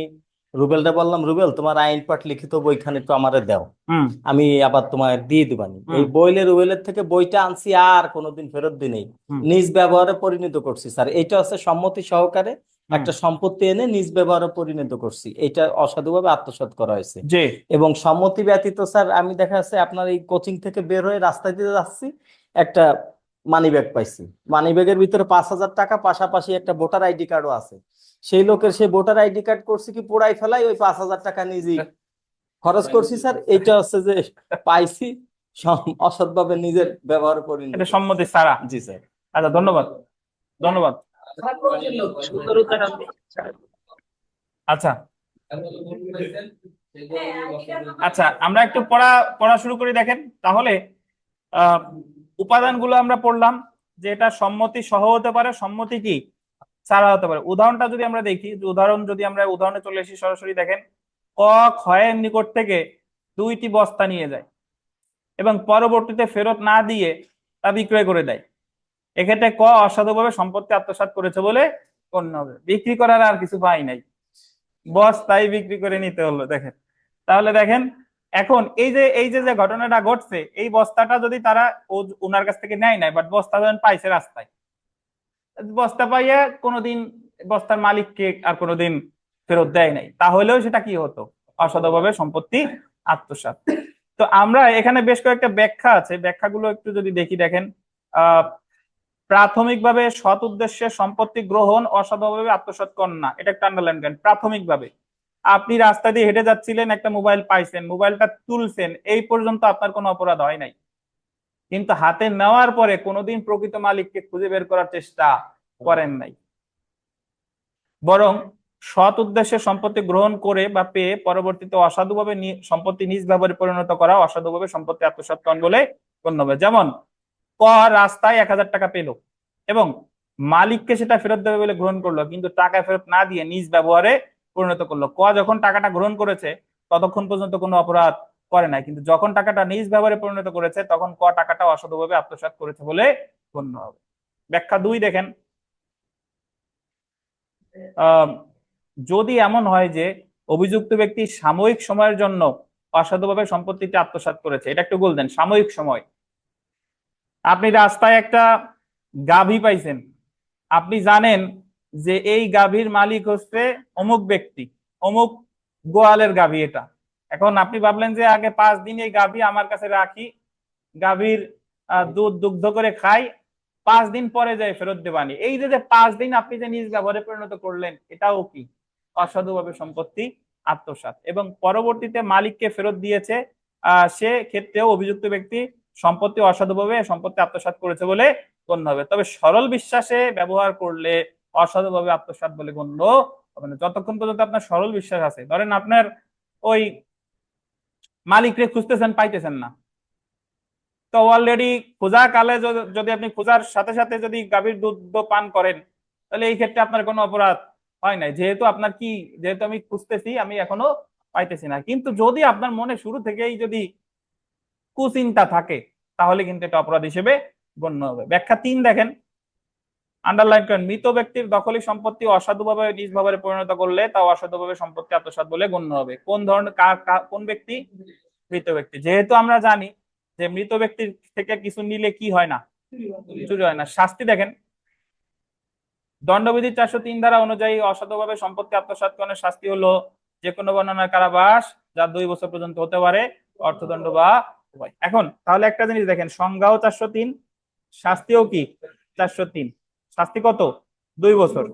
রুবেলটা বললাম, রুবেল তোমার আইন পাঠ লিখিত বইখানে একটু আমারে দাও, হুম আমি আবার তোমার দিয়ে দিবানি। এই বইলে রুবেলের থেকে বইটা আনছি আর কোনোদিন ফেরত দিই নাই, নিজ ব্যবহারে পরিণত করছি স্যার। এটা হচ্ছে সম্মতি সহকারে একটা সম্পত্তি এনে নিজ ব্যবহারে পরিণত করছি, এটা অসাধুভাবে আত্মসাৎ করা হয়েছে। জি, এবং সম্মতি ব্যতীত স্যার আমি দেখা যাচ্ছে আপনার এই কোচিং থেকে বের হয়ে রাস্তায় দিয়ে যাচ্ছি, একটা মানি ব্যাগ পাইছি, মানি ব্যাগের ভিতরে 5,000 টাকা, পাশাপাশি একটা ভোটার আইডি কার্ডও আছে। সেই লোকের সেই ভোটার আইডি কার্ড করছি কি পোড়াই ফেলাই, ওই 5,000 টাকা নিজেই খরচ করছি স্যার। এটা হচ্ছে যে পাইছি অসৎভাবে নিজের ব্যবহার করি। এটা সম্মতি ছাড়া। জি স্যার। আচ্ছা ধন্যবাদ, ধন্যবাদ। আচ্ছা আচ্ছা আমরা একটু পড়া পড়া শুরু করি। দেখেন তাহলে আহ উপাদানগুলো আমরা পড়লাম যে এটা সম্মতি সহ হতে পারে, সম্মতি কি ছাড়া হতে পারে। উদাহরণটা যদি আমরা দেখি, উদাহরণে চলে আসি সরাসরি, দেখেন ক ক্ষয়ের নিকট থেকে 2টি বস্তা নিয়ে যায় এবং পরবর্তীতে ফেরত না দিয়ে তা বিক্রয় করে দেয়। এক্ষেত্রে ক অসাধুভাবে সম্পত্তি আত্মসাৎ করেছে বলে গণ্য হবে। বিক্রি করার আর কিছু পাই নাই, বস্তাই বিক্রি করে নিতে হলো। দেখেন তাহলে দেখেন এখন এই যে যে ঘটনাটা ঘটছে, এই বস্তাটা যদি তারা ওনার কাছ থেকে নেয় নাই, বাট বস্তা যখন পাইছে রাস্তায়, বস্তা পাইয়া কোনোদিন বস্তার মালিককে আর কোনোদিন ফেরত দেয় নাই, তাহলেও সেটা কি হতো? অসাধুভাবে সম্পত্তি আত্মসাৎ। তো আমরা এখানে বেশ কয়েকটা ব্যাখ্যা আছে, ব্যাখ্যাগুলো একটু যদি দেখি, দেখেন প্রাথমিকভাবে সৎ উদ্দেশ্যে সম্পত্তি গ্রহণ অসাধুভাবে আত্মসাৎ করেন না, এটা একটা আন্ডারলাইন করেন। প্রাথমিকভাবে আপনি রাস্তা দিয়ে হেঁটে যাচ্ছিলেন, একটা মোবাইল পাইছেন, মোবাইলটা তুলছেন, এই পর্যন্ত আপনার কোনো অপরাধ হয় নাই, কিন্তু হাতে নেওয়ার পরে কোনোদিন প্রকৃত মালিককে খুঁজে বের করার চেষ্টা করেন নাই, বরং সৎ উদ্দেশ্যে সম্পত্তি গ্রহণ করে বা পেয়ে পরবর্তীতে অসাধুভাবে সম্পত্তি নিজ ব্যবহারে পরিণত করা অসাধুভাবে সম্পত্তি আত্মসাৎকরণ বলে গণ্য হবে। যেমন ক রাস্তায় 1,000 টাকা পেল এবং মালিককে সেটা ফেরত দেবে বলে গ্রহণ করলো, কিন্তু টাকা ফেরত না দিয়ে নিজ ব্যবহারে পরিণত করলো। ক যখন টাকাটা গ্রহণ করেছে ততক্ষণ পর্যন্ত কোনো অপরাধ করে নাই, কিন্তু যখন টাকাটা নিজ ব্যবহারে পরিণত করেছে তখন ক টাকাটা অসাধুভাবে আত্মসাৎ করেছে বলে গণ্য হবে। ব্যাখ্যা 2 দেখেন, যদি এমন হয় যে অভিযুক্ত ব্যক্তি সাময়িক সময়ের জন্য অসাধুভাবে সম্পত্তিটি আত্মসাৎ করেছে, এটা একটু বলতেন, সাময়িক সময়। আপনি রাস্তায় একটা গাভী পাইছেন, আপনি জানেন যে এই গাভীর মালিক হচ্ছে অমুক ব্যক্তি, অমুক গোয়ালের গাভী এটা। এখন আপনি ভাবলেন যে আগে 5 দিন এই গাভী আমার কাছে রাখি, গাভীর দুধ দুগ্ধ করে খাই, 5 দিন পরে যাই ফেরত দেবানি। এই যে 5 দিন আপনি যে নিজ ব্যবহারে পরিণত করলেন, এটাও কি অসাধুভাবে সম্পত্তি আত্মসাৎ, এবং পরবর্তীতে মালিককে ফেরত দিয়েছে, সে ক্ষেত্রেও অভিযুক্ত ব্যক্তি সম্পত্তি অসাধুভাবে সম্পত্তি আত্মসাৎ করেছে বলে গণ্য হবে। তবে সরল বিশ্বাসে ব্যবহার করলে অসাধুভাবে আত্মসাৎ বলে গণ্য হবে না, যতক্ষণ পর্যন্ত আপনার সরল বিশ্বাস আছে। ধরেন আপনার ওই মালিকরে খুঁজতেছেন, পাইতেছেন না, তো অলরেডি খোঁজা কালে যদি আপনি খোঁজার সাথে সাথে যদি গাভীর দুধ পান করেন, তাহলে এই ক্ষেত্রে আপনার কোনো অপরাধ হয় নাই, যেহেতু আপনার কি, যেহেতু আমি খুঁজতেছি, আমি এখনো পাইতেছি না। কিন্তু যদি আপনার মনে শুরু থেকেই যদি কুচিন্তা থাকে, তাহলে কিন্তু এটা অপরাধ হিসেবে গণ্য হবে। ব্যাখ্যা 3 দেখেন, আন্ডারলাইন করেন, মৃত ব্যক্তির দখলী সম্পত্তি অসাধুভাবে নিজ ভাবে পরিণত করলে তা অসাধুভাবে সম্পত্তি আত্মসাৎ বলে গণ্য হবে। কোন ধরনের কোন ব্যক্তি? মৃত ব্যক্তি। যেহেতু আমরা জানি যে মৃত ব্যক্তির থেকে কিছু নিলে কি হয় না, চুরি হয় না। শাস্তি দেখেন, দণ্ডবিধি 403 ধারা অনুযায়ী অসাধুভাবে সম্পত্তি আত্মসাৎকরণের শাস্তি হলো যে কোনো বর্ণনার কারাবাস, যা 2 বছর পর্যন্ত হতে পারে, অর্থদণ্ড বা উভয়। এখন তাহলে একটা জিনিস দেখেন, সংজ্ঞাও 403, শাস্তিও কি 403। শাস্তি কত? 2 বছর।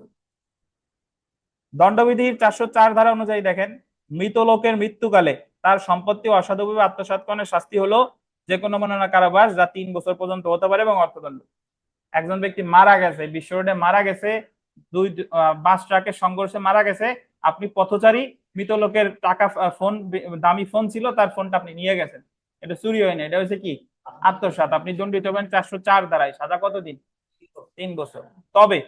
দণ্ডবিধির 404 ধারা অনুযায়ী দেখেন, মৃত লোকের মৃত্যুকালে তার সম্পত্তি অসাধুভাবে আত্মসাৎকরণের শাস্তি হলো যে কোনো বর্ণনার কারাবাস, যা 3 বছর পর্যন্ত হতে পারে এবং অর্থদণ্ড। একজন ব্যক্তি মারা গেছে, বিশ্ব রোডে মারা গেছে, বাস ট্রাকের সংঘর্ষে মারা গেছে, আপনি পথচারী, মৃত লোকের টাকা, ফোন, দামি ফোন ছিল, তার ফোনটা আপনি নিয়ে গেছেন, এটা চুরি হয়নি, এটা হচ্ছে কি আত্মসাৎ। আপনি দণ্ডিত হবেন 404 ধারায়। সাজা কতদিন? 3 বছর। তবে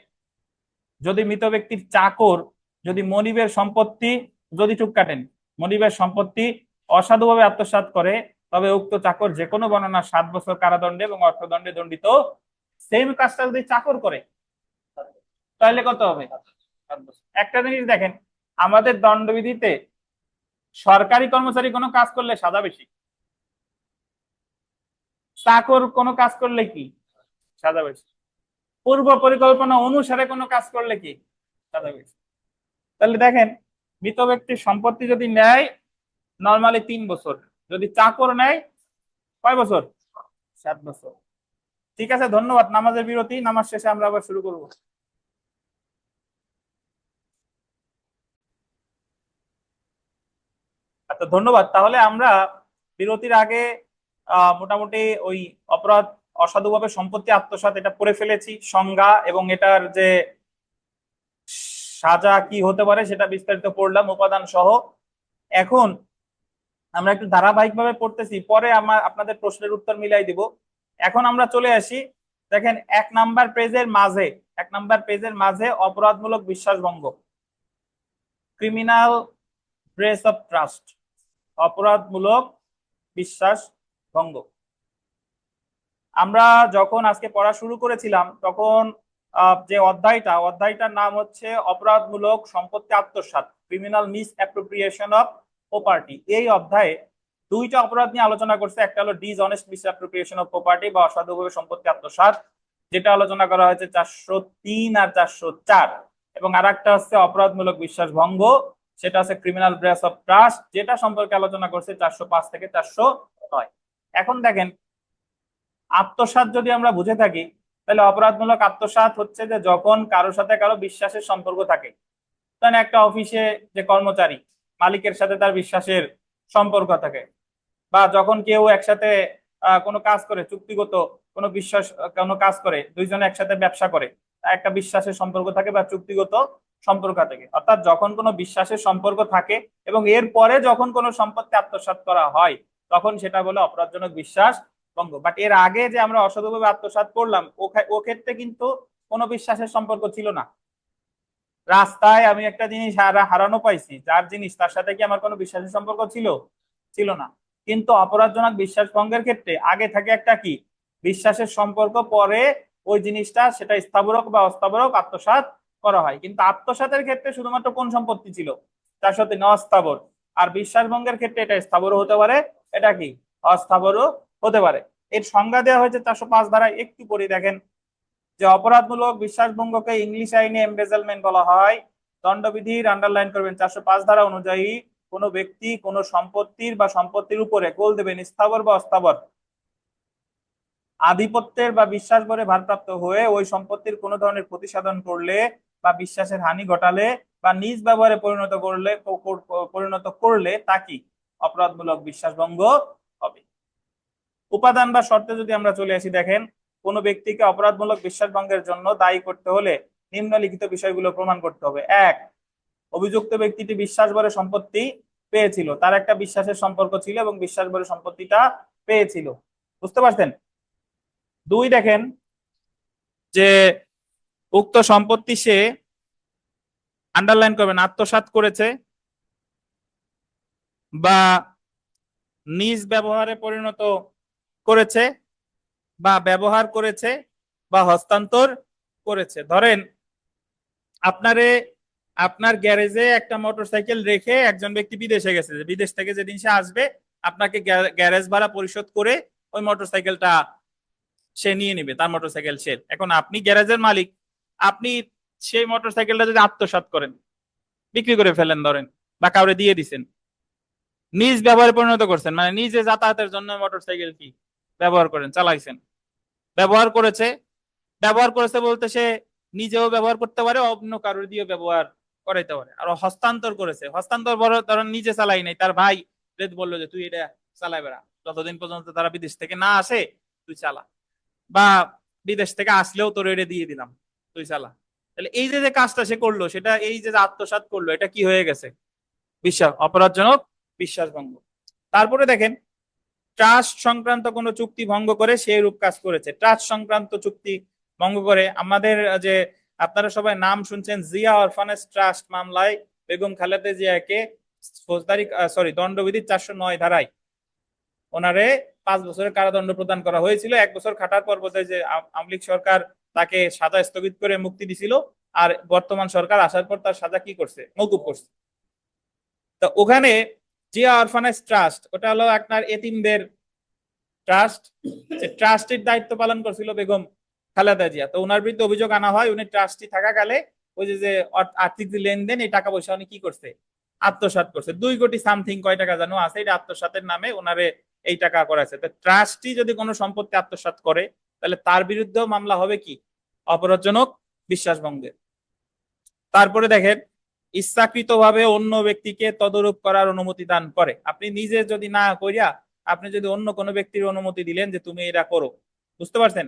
যদি মৃত ব্যক্তির চাকর যদি মনিবের সম্পত্তি, যদি চুপ কাটেন, মনিবের সম্পত্তি অসাধুভাবে আত্মসাৎ করে, তবে উক্ত চাকর যে কোনো বর্ণনা 7 বছর কারাদণ্ডে এবং অর্থদণ্ডে দণ্ডিত। সেম কাজটা যদি চাকর করে, তাহলে কত হবে? 7 বছর। একটা জিনিস দেখেন, আমাদের দণ্ডবিধিতে সরকারি কর্মচারী কোনো কাজ করলে সাজা বেশি, চাকর কোনো কাজ করলে কি সাজা বেশি, পূর্ব পরিকল্পনা অনুসারে কোনো কাজ করলে কি সাজা বেশি। তাহলে দেখেন, মৃত ব্যক্তির সম্পত্তি যদি নেয় নর্মালি 3 বছর, যদি চাকর নেয় কয় বছর? 7 বছর। ঠিক আছে, ধন্যবাদ। নামাজের বিরতি, নামাজ শেষে আমরা আবার শুরু করব। আচ্ছা, ধন্যবাদ। তাহলে আমরা বিরতির আগে মোটামুটি ওই অপরাধ অসাধুভাবে সম্পত্তি আত্মসাৎ এটা পড়ে ফেলেছি, সংজ্ঞা এবং এটার যে সাজা কি হতে পারে সেটা বিস্তারিত পড়লাম উপাদান সহ। এখন আমরা একটু ধারাবাহিকভাবে পড়তেছি, পরে আপনাদের প্রশ্নের উত্তর মিলাই দিব। এখন আমরা চলে আসি, দেখেন 1 নাম্বার পেজের মাঝে অপরাধমূলক বিশ্বাসভঙ্গ, ক্রিমিনাল ব্রেচ অফ ট্রাস্ট, অপরাধমূলক বিশ্বাস ভঙ্গ। আমরা যখন আজকে পড়া শুরু করেছিলাম, তখন যে অধ্যায়টার নাম হচ্ছে অপরাধমূলক সম্পত্তি আত্মসাৎ, criminal misappropriation of property. এই অধ্যায়ে 2টা অপরাধ নিয়ে আলোচনা করছে, একটা হলো dishonest miss appropriation of property বা অসাধুভাবে সম্পত্তি আত্মসাৎ, যেটা আলোচনা করা হয়েছে 403 আর 404, এবং আরেকটা হচ্ছে অপরাধমূলক বিশ্বাস ভঙ্গ, সেটা হচ্ছে ক্রিমিনাল ব্রেচ অফ ট্রাস্ট, যেটা সম্পর্কে আলোচনা করছে 405 থেকে 409। এখন দেখেন, আত্মসাৎ যদি আমরা বুঝে থাকি, তাহলে অপরাধমূলক আত্মসাৎ হচ্ছে যে যখন কারোর সাথে কারো বিশ্বাসের সম্পর্ক থাকে। ধরেন একটা অফিসে যে কর্মচারী, মালিকের সাথে তার বিশ্বাসের সম্পর্ক থাকে, বা যখন কেউ একসাথে কোনো কাজ করে, চুক্তিগত কোনো কাজ করে, দুইজনে একসাথে ব্যবসা করে, একটা বিশ্বাসের সম্পর্ক থাকে বা চুক্তিগত সম্পর্ক থাকে। অর্থাৎ যখন কোনো বিশ্বাসের সম্পর্ক থাকে এবং এরপরে যখন কোনো সম্পত্তি আত্মসাৎ করা হয়, তখন সেটা বলে অপরাধজনক বিশ্বাস ভঙ্গ। বাট এর আগে যে আমরা অসাধুভাবে আত্মসাৎ করলাম, ও ক্ষেত্রে কিন্তু কোনো বিশ্বাসের সম্পর্ক ছিল না। রাস্তায় আমি একটা জিনিস হারানো পাইছি, যার জিনিস, তার সাথে কি আমার কোনো বিশ্বাসের সম্পর্ক ছিল না। কিন্তু অপরাধজনক বিশ্বাস ভঙ্গের ক্ষেত্রে আগে থাকে একটা কি বিশ্বাসের সম্পর্ক, পরে ওই জিনিসটা সেটা স্থাবরক বা অস্থাবরক আত্মসাৎ করা হয়। কিন্তু আত্মসাতের ক্ষেত্রে শুধুমাত্র কোন সম্পত্তি ছিল? 403 অস্থাবর। আর বিশ্বাস ভঙ্গের ক্ষেত্রে এটা স্থাবর হতে পারে, এটা কি অস্থাবরও হতে পারে। এর সংজ্ঞা দেওয়া হয়েছে 405 ধারায়। একটু পরে দেখেন যে অপরাধমূলক বিশ্বাসভঙ্গকে ইংলিশ আইনে এমবেজেলমেন্ট বলা হয়। দণ্ডবিধির আন্ডারলাইন করবেন 405 ধারা অনুযায়ী কোনো ব্যক্তি কোনো সম্পত্তির বা সম্পত্তির উপরে গোল দেবেন, স্থাবর বা অস্থাবর, আধিপত্যের বা বিশ্বাস বলে ভারপ্রাপ্ত হয়ে ওই সম্পত্তির কোনো ধরনের ক্ষতি সাধন করলে বা বিশ্বাসের হানি ঘটালে বা নিজ ব্যবহারে পরিণত করলে তা কি অপরাধমূলক বিশ্বাসভঙ্গ হবে। উপাদান বা শর্তে যদি আমরা চলে আসি, দেখেন কোনো ব্যক্তিকে অপরাধমূলক বিশ্বাসভঙ্গের জন্য দায়ী করতে হলে নিম্নলিখিত বিষয়গুলো প্রমাণ করতে হবে। 1, অভিযুক্ত ব্যক্তিটি বিশ্বাসভরে সম্পত্তি পেয়েছিল, তার একটা বিশ্বাসের সম্পর্ক ছিল এবং বিশ্বাসভরে সম্পত্তিটা পেয়েছিল। বুঝতে পারছেন? দুই দেখেন যে উক্ত সম্পত্তি সে আন্ডারলাইন করবেন আত্মসাৎ করেছে বা নিজ ব্যবহারে পরিণত করেছে বা ব্যবহার করেছে বা হস্তান্তর করেছে। ধরেন আপনারে আপনার গ্যারেজে একটা মোটরসাইকেল রেখে একজন ব্যক্তি বিদেশে গেছে, বিদেশ থেকে যেদিন সে আসবে আপনাকে গ্যারেজ ভাড়া পরিশোধ করে ওই মোটরসাইকেলটা সে নিয়ে নিবে, তার মোটরসাইকেল সে। এখন আপনি গ্যারেজের মালিক, আপনি সেই মোটরসাইকেলটা যদি আত্মসাৎ করেন, বিক্রি করে ফেলেন ধরেন, বা কাউরে দিয়ে দিছেন, নিজ ব্যবহারে পরিণত করছেন, মানে নিজে যাতায়াতের জন্য মোটরসাইকেল কি ব্যবহার করেন, চালাইছেন, ব্যবহার করেছে। ব্যবহার করেছে বলতে সে নিজেও ব্যবহার করতে পারে, অন্য কারোর দিয়ে ব্যবহার করাইতে পারে। আর হস্তান্তর করেছে, হস্তান্তর বড় ধরেন নিজে চালাই নাই, তার ভাই বললো যে তুই এটা চালাই বেড়া, যতদিন পর্যন্ত তারা বিদেশ থেকে না আসে তুই চালা, বা বিদেশ থেকে আসলেও তোর এটা দিয়ে দিলাম তুই চালা। তাহলে এই যে যে কাজটা সে করলো, সেটা এই যে আত্মসাৎ করলো, এটা কি হয়ে গেছে? বিশ্বাস অপরাধজনক বিশ্বাসভঙ্গ। তারপরে দেখেন ট্রাস্ট সংক্রান্ত কোনো চুক্তি ভঙ্গ করে সেই রূপ কাজ করেছে। ট্রাস্ট সংক্রান্ত চুক্তি ভঙ্গ করে আমাদের যে আপনারা সবাই নাম শুনছেন, জিয়া অরফানেজ ট্রাস্ট মামলায় বেগম খালেদা জিয়াকে ফৌজদারি দণ্ডবিধি 409 ধারায় ওনারে 5 বছরের কারাদণ্ড প্রদান করা হয়েছিল। 1 বছর খাটার পর বোধহয় যে আওয়ামী লীগ সরকার তাকে সাজা স্থগিত করে মুক্তি দিছিল, আর বর্তমান সরকার আসার পর তার সাজা কি করছে? মওকুফ করছে। তো ওখানে জিয়া অরফানেজ ট্রাস্ট, ওটা হলো আপনার এতিমদের ট্রাস্ট, যে ট্রাস্টির দায়িত্ব পালন করছিল বেগম খালেদা জিয়া। তো ওনার বিরুদ্ধে অভিযোগ আনা হয় উনি ট্রাস্টি থাকাকালে ওই যে আর্থিক যে লেনদেন, এই টাকা পয়সা উনি কি করছে? আত্মসাৎ করছে। 2 কোটি সামথিং কয় টাকা জানো আছে, এটা আত্মসাতের নামে ওনারে এই টাকা করাছে। তো ট্রাস্টি যদি কোনো সম্পত্তি আত্মসাৎ করে তাহলে তার বিরুদ্ধেও মামলা হবে কি? অপরাধজনক বিশ্বাসভঙ্গের। তারপরে দেখেন ইচ্ছাকৃতভাবে অন্য ব্যক্তিকে তদারক করার অনুমতি দান করে। আপনি নিজে যদি না করিয়া আপনি যদি অন্য কোনো ব্যক্তির অনুমতি দিলেন যে তুমি এটা করো, বুঝতে পারছেন?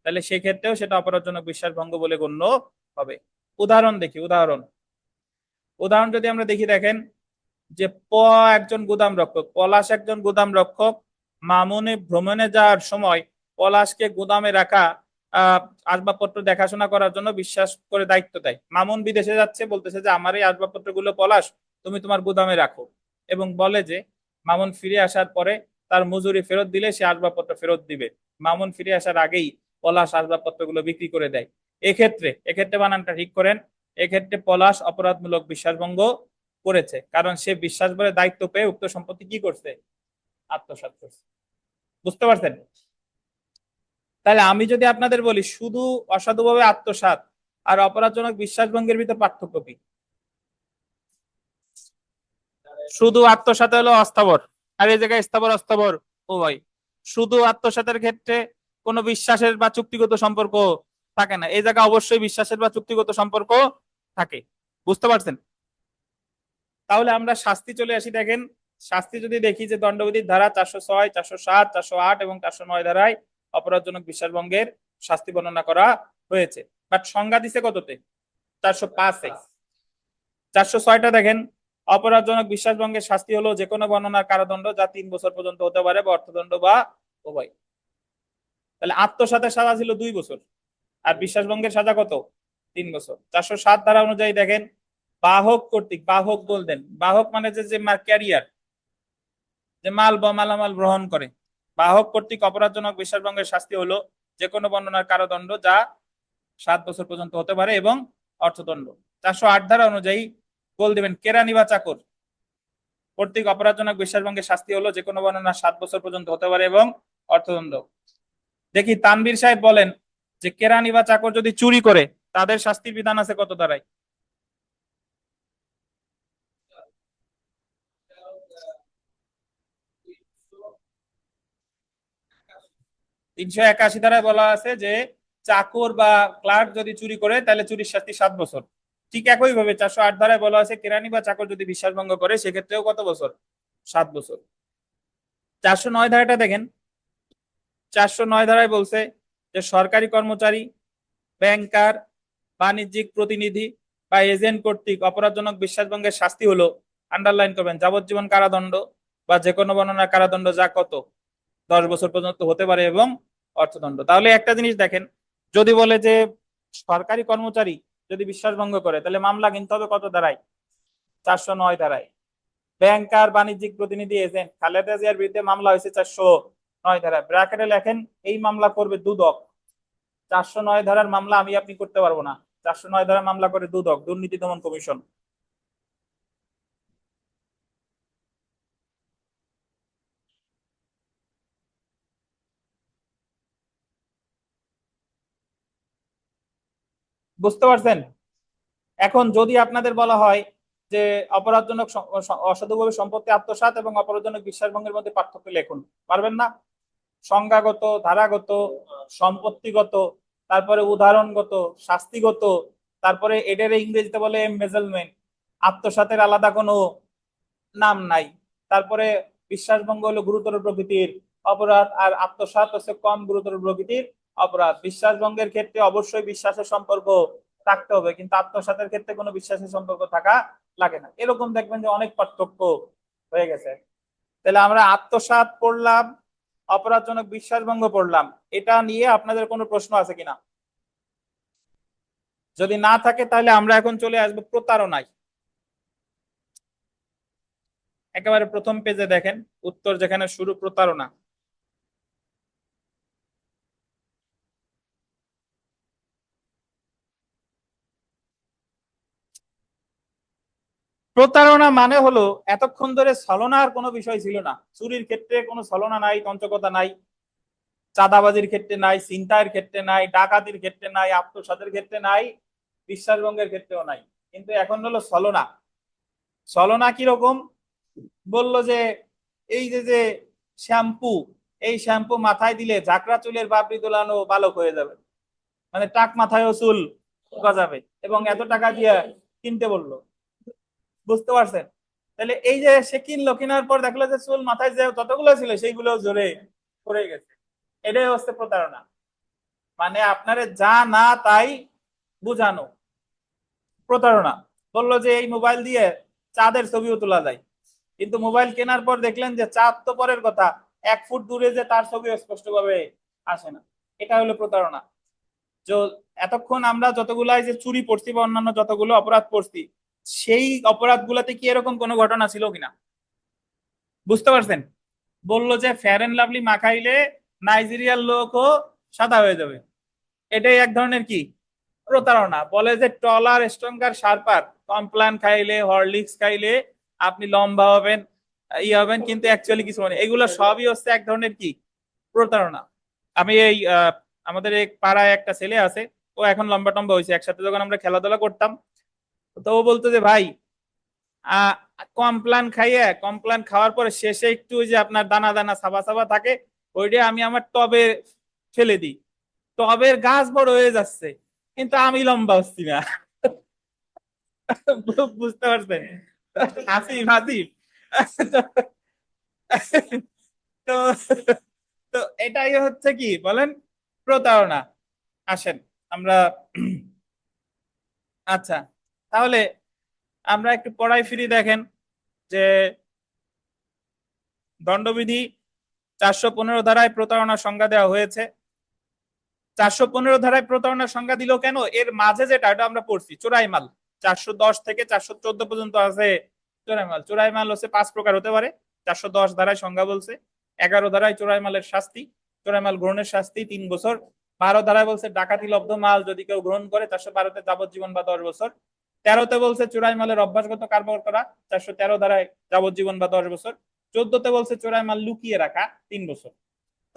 তাহলে সেক্ষেত্রেও সেটা অপরাধজনক বিশ্বাসভঙ্গ বলে গণ্য হবে। উদাহরণ দেখি, উদাহরণ যদি আমরা দেখি, দেখেন যে একজন গুদাম রক্ষক, পলাশ একজন গুদাম রক্ষক, মামুনে ভ্রমণে যাওয়ার সময় পলাশকে গুদামে রাখা আসবাবপত্র দেখাশোনা করার জন্য বিশ্বাস করে দায়িত্ব দেয়। মামুন বিদেশে যাচ্ছে, বলতেছে যে আমার এই আসবাবপত্রগুলো পলাশ তুমি তোমার গুদামে রাখো, এবং বলে যে মামুন ফিরে আসার পরে তার মজুরি ফেরত দিলে সে আসবাবপত্র ফেরত দিবে। মামুন ফিরে আসার আগেই পলাশ আসবাবপত্রগুলো বিক্রি করে দেয়। এক্ষেত্রে বানানটা ঠিক করেন, এক্ষেত্রে পলাশ অপরাধমূলক বিশ্বাসভঙ্গ করেছে, কারণ সে বিশ্বাস করে দায়িত্ব পেয়ে উক্ত সম্পত্তি কি করছে? আত্মসাৎ করছে। বুঝতে পারছেন? তাহলে আমি যদি আপনাদের বলি শুধু অসাধুভাবে আত্মসাৎ আর অপরাধজনক বিশ্বাসভঙ্গের ভিতর পার্থক্য কি? শুধু আত্মসাৎ হলো অস্থাবর, আর এই জায়গায় স্থাবর অস্থাবর উভয়। শুধু আত্মসাতের ক্ষেত্রে কোনো বিশ্বাসের বা চুক্তিগত সম্পর্ক থাকে না, এই জায়গায় অবশ্যই বিশ্বাসের বা চুক্তিগত সম্পর্ক থাকে। বুঝতে পারছেন? তাহলে আমরা শাস্তি চলে আসি। দেখেন শাস্তি যদি দেখি যে দণ্ডবিধির ধারা 406, 407, 408 এবং 409 ধারায় অপরাধজনক বিশ্বাসভঙ্গের শাস্তি বর্ণনা করা হয়েছে। বাট সংজ্ঞা দিছে কততে? 405-এ। 406টা দেখেন, অপরাধজনক বিশ্বাসভঙ্গের শাস্তি হলো যে কোনো বর্ণনার কারাদণ্ড, যা 3 বছর পর্যন্ত হতে পারে, বা অর্থদণ্ড বা উভয়। তাহলে আত্মসাতের সাজা ছিল 2 বছর, আর বিশ্বাসভঙ্গের সাজা কত? 3 বছর। 407 ধারা অনুযায়ী দেখেন বাহক কর্তৃক, বাহক বলতেন, বাহক মানে যে ক্যারিয়ার, যে মাল বা মালামাল গ্রহণ করে, বাহক কর্তৃক অপরাধজনক বিশ্বাসভঙ্গের শাস্তি হলো যে কোনো বর্ণনার কারাদণ্ড, যা 7 বছর পর্যন্ত হতে পারে, এবং অর্থদণ্ড। 408 ধারা অনুযায়ী বল দিবেন কেরানি বা চাকর কর্তৃক অপরাধজনক বিশ্বাসভঙ্গের শাস্তি হলো যে কোনো বর্ণনা 7 বছর পর্যন্ত হতে পারে এবং অর্থদণ্ড। দেখি তানভীর সাহেব বলেন যে কেরানি বা চাকর যদি চুরি করে তাদের শাস্তির বিধান আছে কত ধারায়? 381 ধারায় বলা আছে যে চাকর বা ক্লার্ক যদি চুরি করে তাহলে চুরির শাস্তি 7 বছর। ঠিক একই ভাবে 408 ধারায় বলা আছে কেরানি বা চাকর যদি বিশ্বাসভঙ্গ করে সেক্ষেত্রেও কত বছর? 7 বছর। 409 ধারাটা দেখেন, 409 ধারায় বলছে যে সরকারি কর্মচারী, ব্যাংকার, বাণিজ্যিক প্রতিনিধি বা এজেন্ট কর্তৃক অপরাধজনক বিশ্বাসভঙ্গের শাস্তি হলো, আন্ডারলাইন করবেন, যাবজ্জীবন কারাদণ্ড বা যে কোনো বর্ণনার কারাদণ্ড, যা কত? 10 বছর পর্যন্ত হতে পারে এবং অর্থদণ্ড। তাহলে একটা জিনিস দেখেন, যদি বলে যে সরকারি কর্মচারী যদি বিশ্বাস ভঙ্গ করে তাহলে মামলা কিনতে হবে কত ধারায়? 409 ধারায়। ব্যাংকার, বাণিজ্যিক প্রতিনিধি, এজেন্ট খালেদা জিয়ার বিরুদ্ধে মামলা হয়েছে 409 ধারায়। ব্র্যাকেটে লেখেন এই মামলা করবে দুদক। 409 ধারার মামলা আমি আপনি করতে পারবো না। 409 ধারার মামলা করে দুদক, দুর্নীতি দমন কমিশন। বুঝতে পারছেন? এখন যদি আপনাদের বলা হয় যে অপরাধজনক অসাধুভাবে সম্পত্তি আত্মসাৎ এবং অপরাধজনক বিশ্বাসভঙ্গের মধ্যে পার্থক্য লেখুন, পারবেন না? সংজ্ঞাগত, ধারাগত, সম্পত্তিগত, তারপরে উদাহরণগত, শাস্তিগত, তারপরে এটার ইংরেজিতে বলে এমবেজলমেন্ট, আত্মসাতের আলাদা কোনো নাম নাই। তারপরে বিশ্বাসভঙ্গ হলো গুরুতর প্রকৃতির অপরাধ আর আত্মসাৎ হচ্ছে কম গুরুতর প্রকৃতির অপরাধ। বিশ্বাসভঙ্গের ক্ষেত্রে অবশ্যই বিশ্বাসের সম্পর্ক থাকতে হবে, কিন্তু আত্মসাতের ক্ষেত্রে কোনো বিশ্বাসের সম্পর্ক থাকা লাগে না। এরকম দেখবেন যে অনেক পার্থক্য হয়ে গেছে। তাহলে আমরা আত্মসাৎ পড়লাম, অপরাধজনক বিশ্বাসভঙ্গ পড়লাম, এটা নিয়ে আপনাদের কোনো প্রশ্ন আছে কিনা? যদি না থাকে তাহলে আমরা এখন চলে আসবো প্রতারণায়। একেবারে প্রথম পেজে দেখেন উত্তর যেখানে শুরু, প্রতারণা। প্রতারণা মানে হলো এতক্ষণ ধরে ছলনার কোনো বিষয় ছিল না। চুরির ক্ষেত্রে কোনো ছলনা নাই, তঞ্চকতা নাই, চাঁদাবাজির ক্ষেত্রে নাই, ছিনতাইয়ের ক্ষেত্রে নাই, ডাকাতির ক্ষেত্রে নাই, আত্মসাতের ক্ষেত্রে নাই, বিশ্বাসভঙ্গের ক্ষেত্রেও নাই। কিন্তু এখন হলো ছলনা। ছলনা কিরকম? বলল যে এই যে যে শ্যাম্পু, এই শ্যাম্পু মাথায় দিলে ঝাঁকড়া চুলের বাবরি দোলানো বালক হয়ে যাবে, মানে টাক মাথায়ও চুল গজাবে, এবং এত টাকা দিয়ে কিনতে বললো। বুঝতে পারছেন? তাহলে এই যে সে কিনলো, কেনার পর দেখলো যে চুল মাথায় যে যতগুলো ছিল সেইগুলো জোরে পড়ে গেছে। এটাই হচ্ছে প্রতারণা। মানে আপনারে যা না তাই বুঝানো, প্রতারণা। বললো যে এই মোবাইল দিয়ে চাঁদের ছবিও তোলা যায়, কিন্তু মোবাইল কেনার পর দেখলেন যে চাঁদ তো পরের কথা, 1 ফুট দূরে যে তার ছবি স্পষ্ট ভাবে আসে না। এটা হলো প্রতারণা। যে এতক্ষণ আমরা যতগুলাই যে চুরি পড়ছি বা অন্যান্য যতগুলো অপরাধ পড়ছি, সেই অপরাধ গুলাতে কি এরকম কোনো ঘটনা ছিল কিনা? বুঝতে পারছেন? বললো যে ফেয়ার এন্ড লাভলি মাখাইলে নাইজেরিয়ার লোকও সাদা হয়ে যাবে। এটাই এক ধরনের কি প্রতারণা। বলে যে টলার স্ট্রঙ্গার শার্পার, কমপ্লান খাইলে, হরলিক্স খাইলে আপনি লম্বা হবেন, হবেন, কিন্তু অ্যাকচুয়ালি কিছু মানে এগুলো সবই হচ্ছে এক ধরনের কি প্রতারণা। আমি এই আমাদের এক পাড়ায় একটা ছেলে আছে, ও এখন লম্বা টম্বা হয়েছে। একসাথে যখন আমরা খেলাধুলা করতাম, তো ও বলতো যে ভাই আহ কমপ্লান খাইয়ে, কমপ্লান খাওয়ার পরে শেষে একটু ওই যে আপনার দানা দানা সাবা সাবা থাকে, ওইটা আমি আমার টবে ফেলে দিই, টবের গাছ বড় হয়ে যাচ্ছে, কিন্তু আমি লম্বা হচ্ছি না। বুঝতে পারছেন? হাসিব হাসিব। তো তো এটাই হচ্ছে কি বলেন প্রতারণা। আসেন আমরা, আচ্ছা তাহলে আমরা একটু পড়ায় ফিরি। দেখেন যে দণ্ডবিধি 415 ধারায় প্রতারণার সংজ্ঞা দেওয়া হয়েছে। 415 ধারায় প্রতারণার সংজ্ঞা দিল কেন? এর মাঝে যেটা এটা আমরা পড়ছি চোরাই মাল, 410 থেকে 414 পর্যন্ত আছে চোরাই মাল। চোরাই মাল হচ্ছে 5 প্রকার হতে পারে, 410 ধারায় সংজ্ঞা বলছে। 11 ধারায় চোরাই মালের শাস্তি, চোরাই মাল গ্রহণের শাস্তি 3 বছর। 12 ধারায় বলছে ডাকাতি লব্ধ মাল যদি কেউ গ্রহণ করে 412-তে যাবজ্জীবন বা 10 বছর। 13-তে বলছে চোরাই মালের অভ্যাসগত কারবার করা, 413 ধারায় যাবজ্জীবন বা 10 বছর। 14-তে বলছে চোরাই মাল লুকিয়ে রাখা 3 বছর।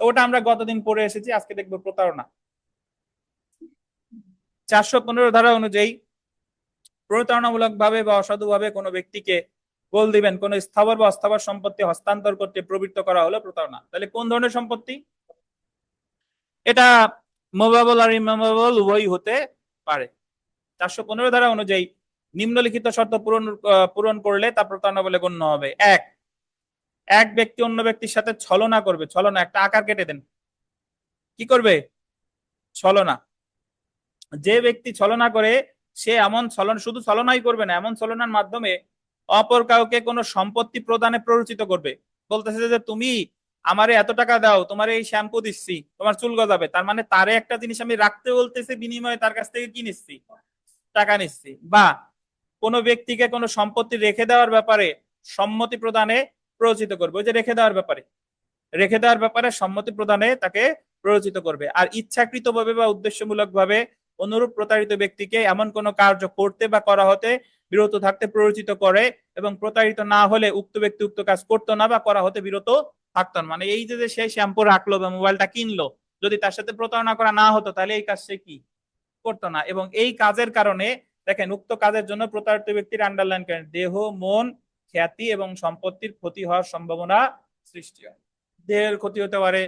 তো ওটা আমরা গতদিন পড়ে এসেছি, আজকে দেখবো প্রতারণা। 415 ধারা অনুযায়ী প্রতারণামূলক ভাবে বা অসাধুভাবে কোনো ব্যক্তিকে গোল দিবেন কোন স্থাবর বা অস্থাবর সম্পত্তি হস্তান্তর করতে প্রবৃত্ত করা হলো প্রতারণা। তাহলে কোন ধরনের সম্পত্তি? এটা মুভেবল আর ইমুভেবল উভয়ই হতে পারে। 415 ধারা অনুযায়ী নিম্নলিখিত শর্ত পূরণ করলে তা প্রতারণা বলে গণ্য হবে। এক ব্যক্তি অন্য ব্যক্তির সাথে ছলনা করবে। ছলনা একটা আকার কেটে দেন, কি করবে? ছলনা। যে ব্যক্তি ছলনা করে সে এমন ছলনা, শুধু ছলনাই করবে না, এমন ছলনার মাধ্যমে অপর কাউকে কোনো সম্পত্তি প্রদানে প্ররোচিত করবে। বলতেছে যে তুমি আমারে এত টাকা দাও, তোমার এই শ্যাম্পু দিচ্ছি, তোমার চুল গজাবে, তার মানে তারে একটা জিনিস আমি রাখতে বলতেছি, বিনিময়ে তার কাছ থেকে কি নিচ্ছি, টাকা নিচ্ছি। বা কোনো ব্যক্তিকে কোনো সম্পত্তি রেখে দেওয়ার ব্যাপারে সম্মতি প্রদানে প্ররোচিত করবে, ওই যে রেখে দেওয়ার ব্যাপারে সম্মতি প্রদানে তাকে প্ররোচিত করবে। আর ইচ্ছাকৃতভাবে বা উদ্দেশ্যমূলক ভাবে অনুরূপ প্রতারিত ব্যক্তিকে এমন কোনো কার্য করতে বা করা হতে বিরত থাকতে প্ররোচিত করে, এবং প্রতারিত না হলে উক্ত ব্যক্তি উক্ত কাজ করতো না বা করা হতে বিরত থাকতো না। মানে এই যে সে শ্যাম্পু রাখলো বা মোবাইলটা কিনলো, যদি তার সাথে প্রতারণা করা না হতো তাহলে এই কাজ সে কি করতো না। এবং এই কাজের কারণে দেখেন, উক্ত কাজের জন্য প্রতারিত ব্যক্তির আন্ডারলাইন করেন দেহ, মন, খ্যাতি এবং সম্পত্তির ক্ষতি হওয়ার সম্ভাবনা সৃষ্টি হয়। দেহের ক্ষতি হতে পারে,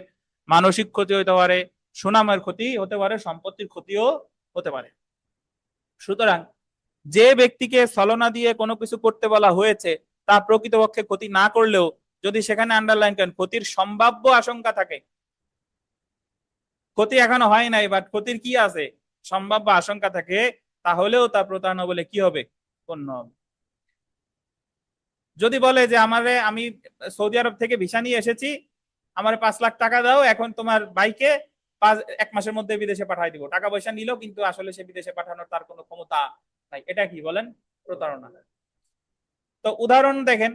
মানসিক ক্ষতি হতে পারে, সুনামের ক্ষতি হতে পারে, সম্পত্তির ক্ষতিও হতে পারে। সুতরাং যে ব্যক্তিকে ছলনা দিয়ে কোনো কিছু করতে বলা হয়েছে তা প্রকৃতপক্ষে ক্ষতি না করলেও যদি সেখানে আন্ডারলাইন করেন ক্ষতির সম্ভাব্য আশঙ্কা থাকে, ক্ষতি এখনো হয় নাই বাট ক্ষতির কি আছে, সম্ভাব্য আশঙ্কা থাকে, তাহলেও তা প্রতারণা বলে কি হবে, গণ্য হবে। যদি বলে যে আমি সৌদি আরব থেকে ভিসা নিয়ে এসেছি, আমার 5 লাখ টাকা দাও, এখন তোমার বাইকে 1 মাসের মধ্যে বিদেশে পাঠাই দিব, টাকা পয়সা নিল কিন্তু আসলে সে বিদেশে পাঠানোর তার কোনো ক্ষমতা নাই, এটা কি বলেন, প্রতারণা। তো উদাহরণ দেখেন,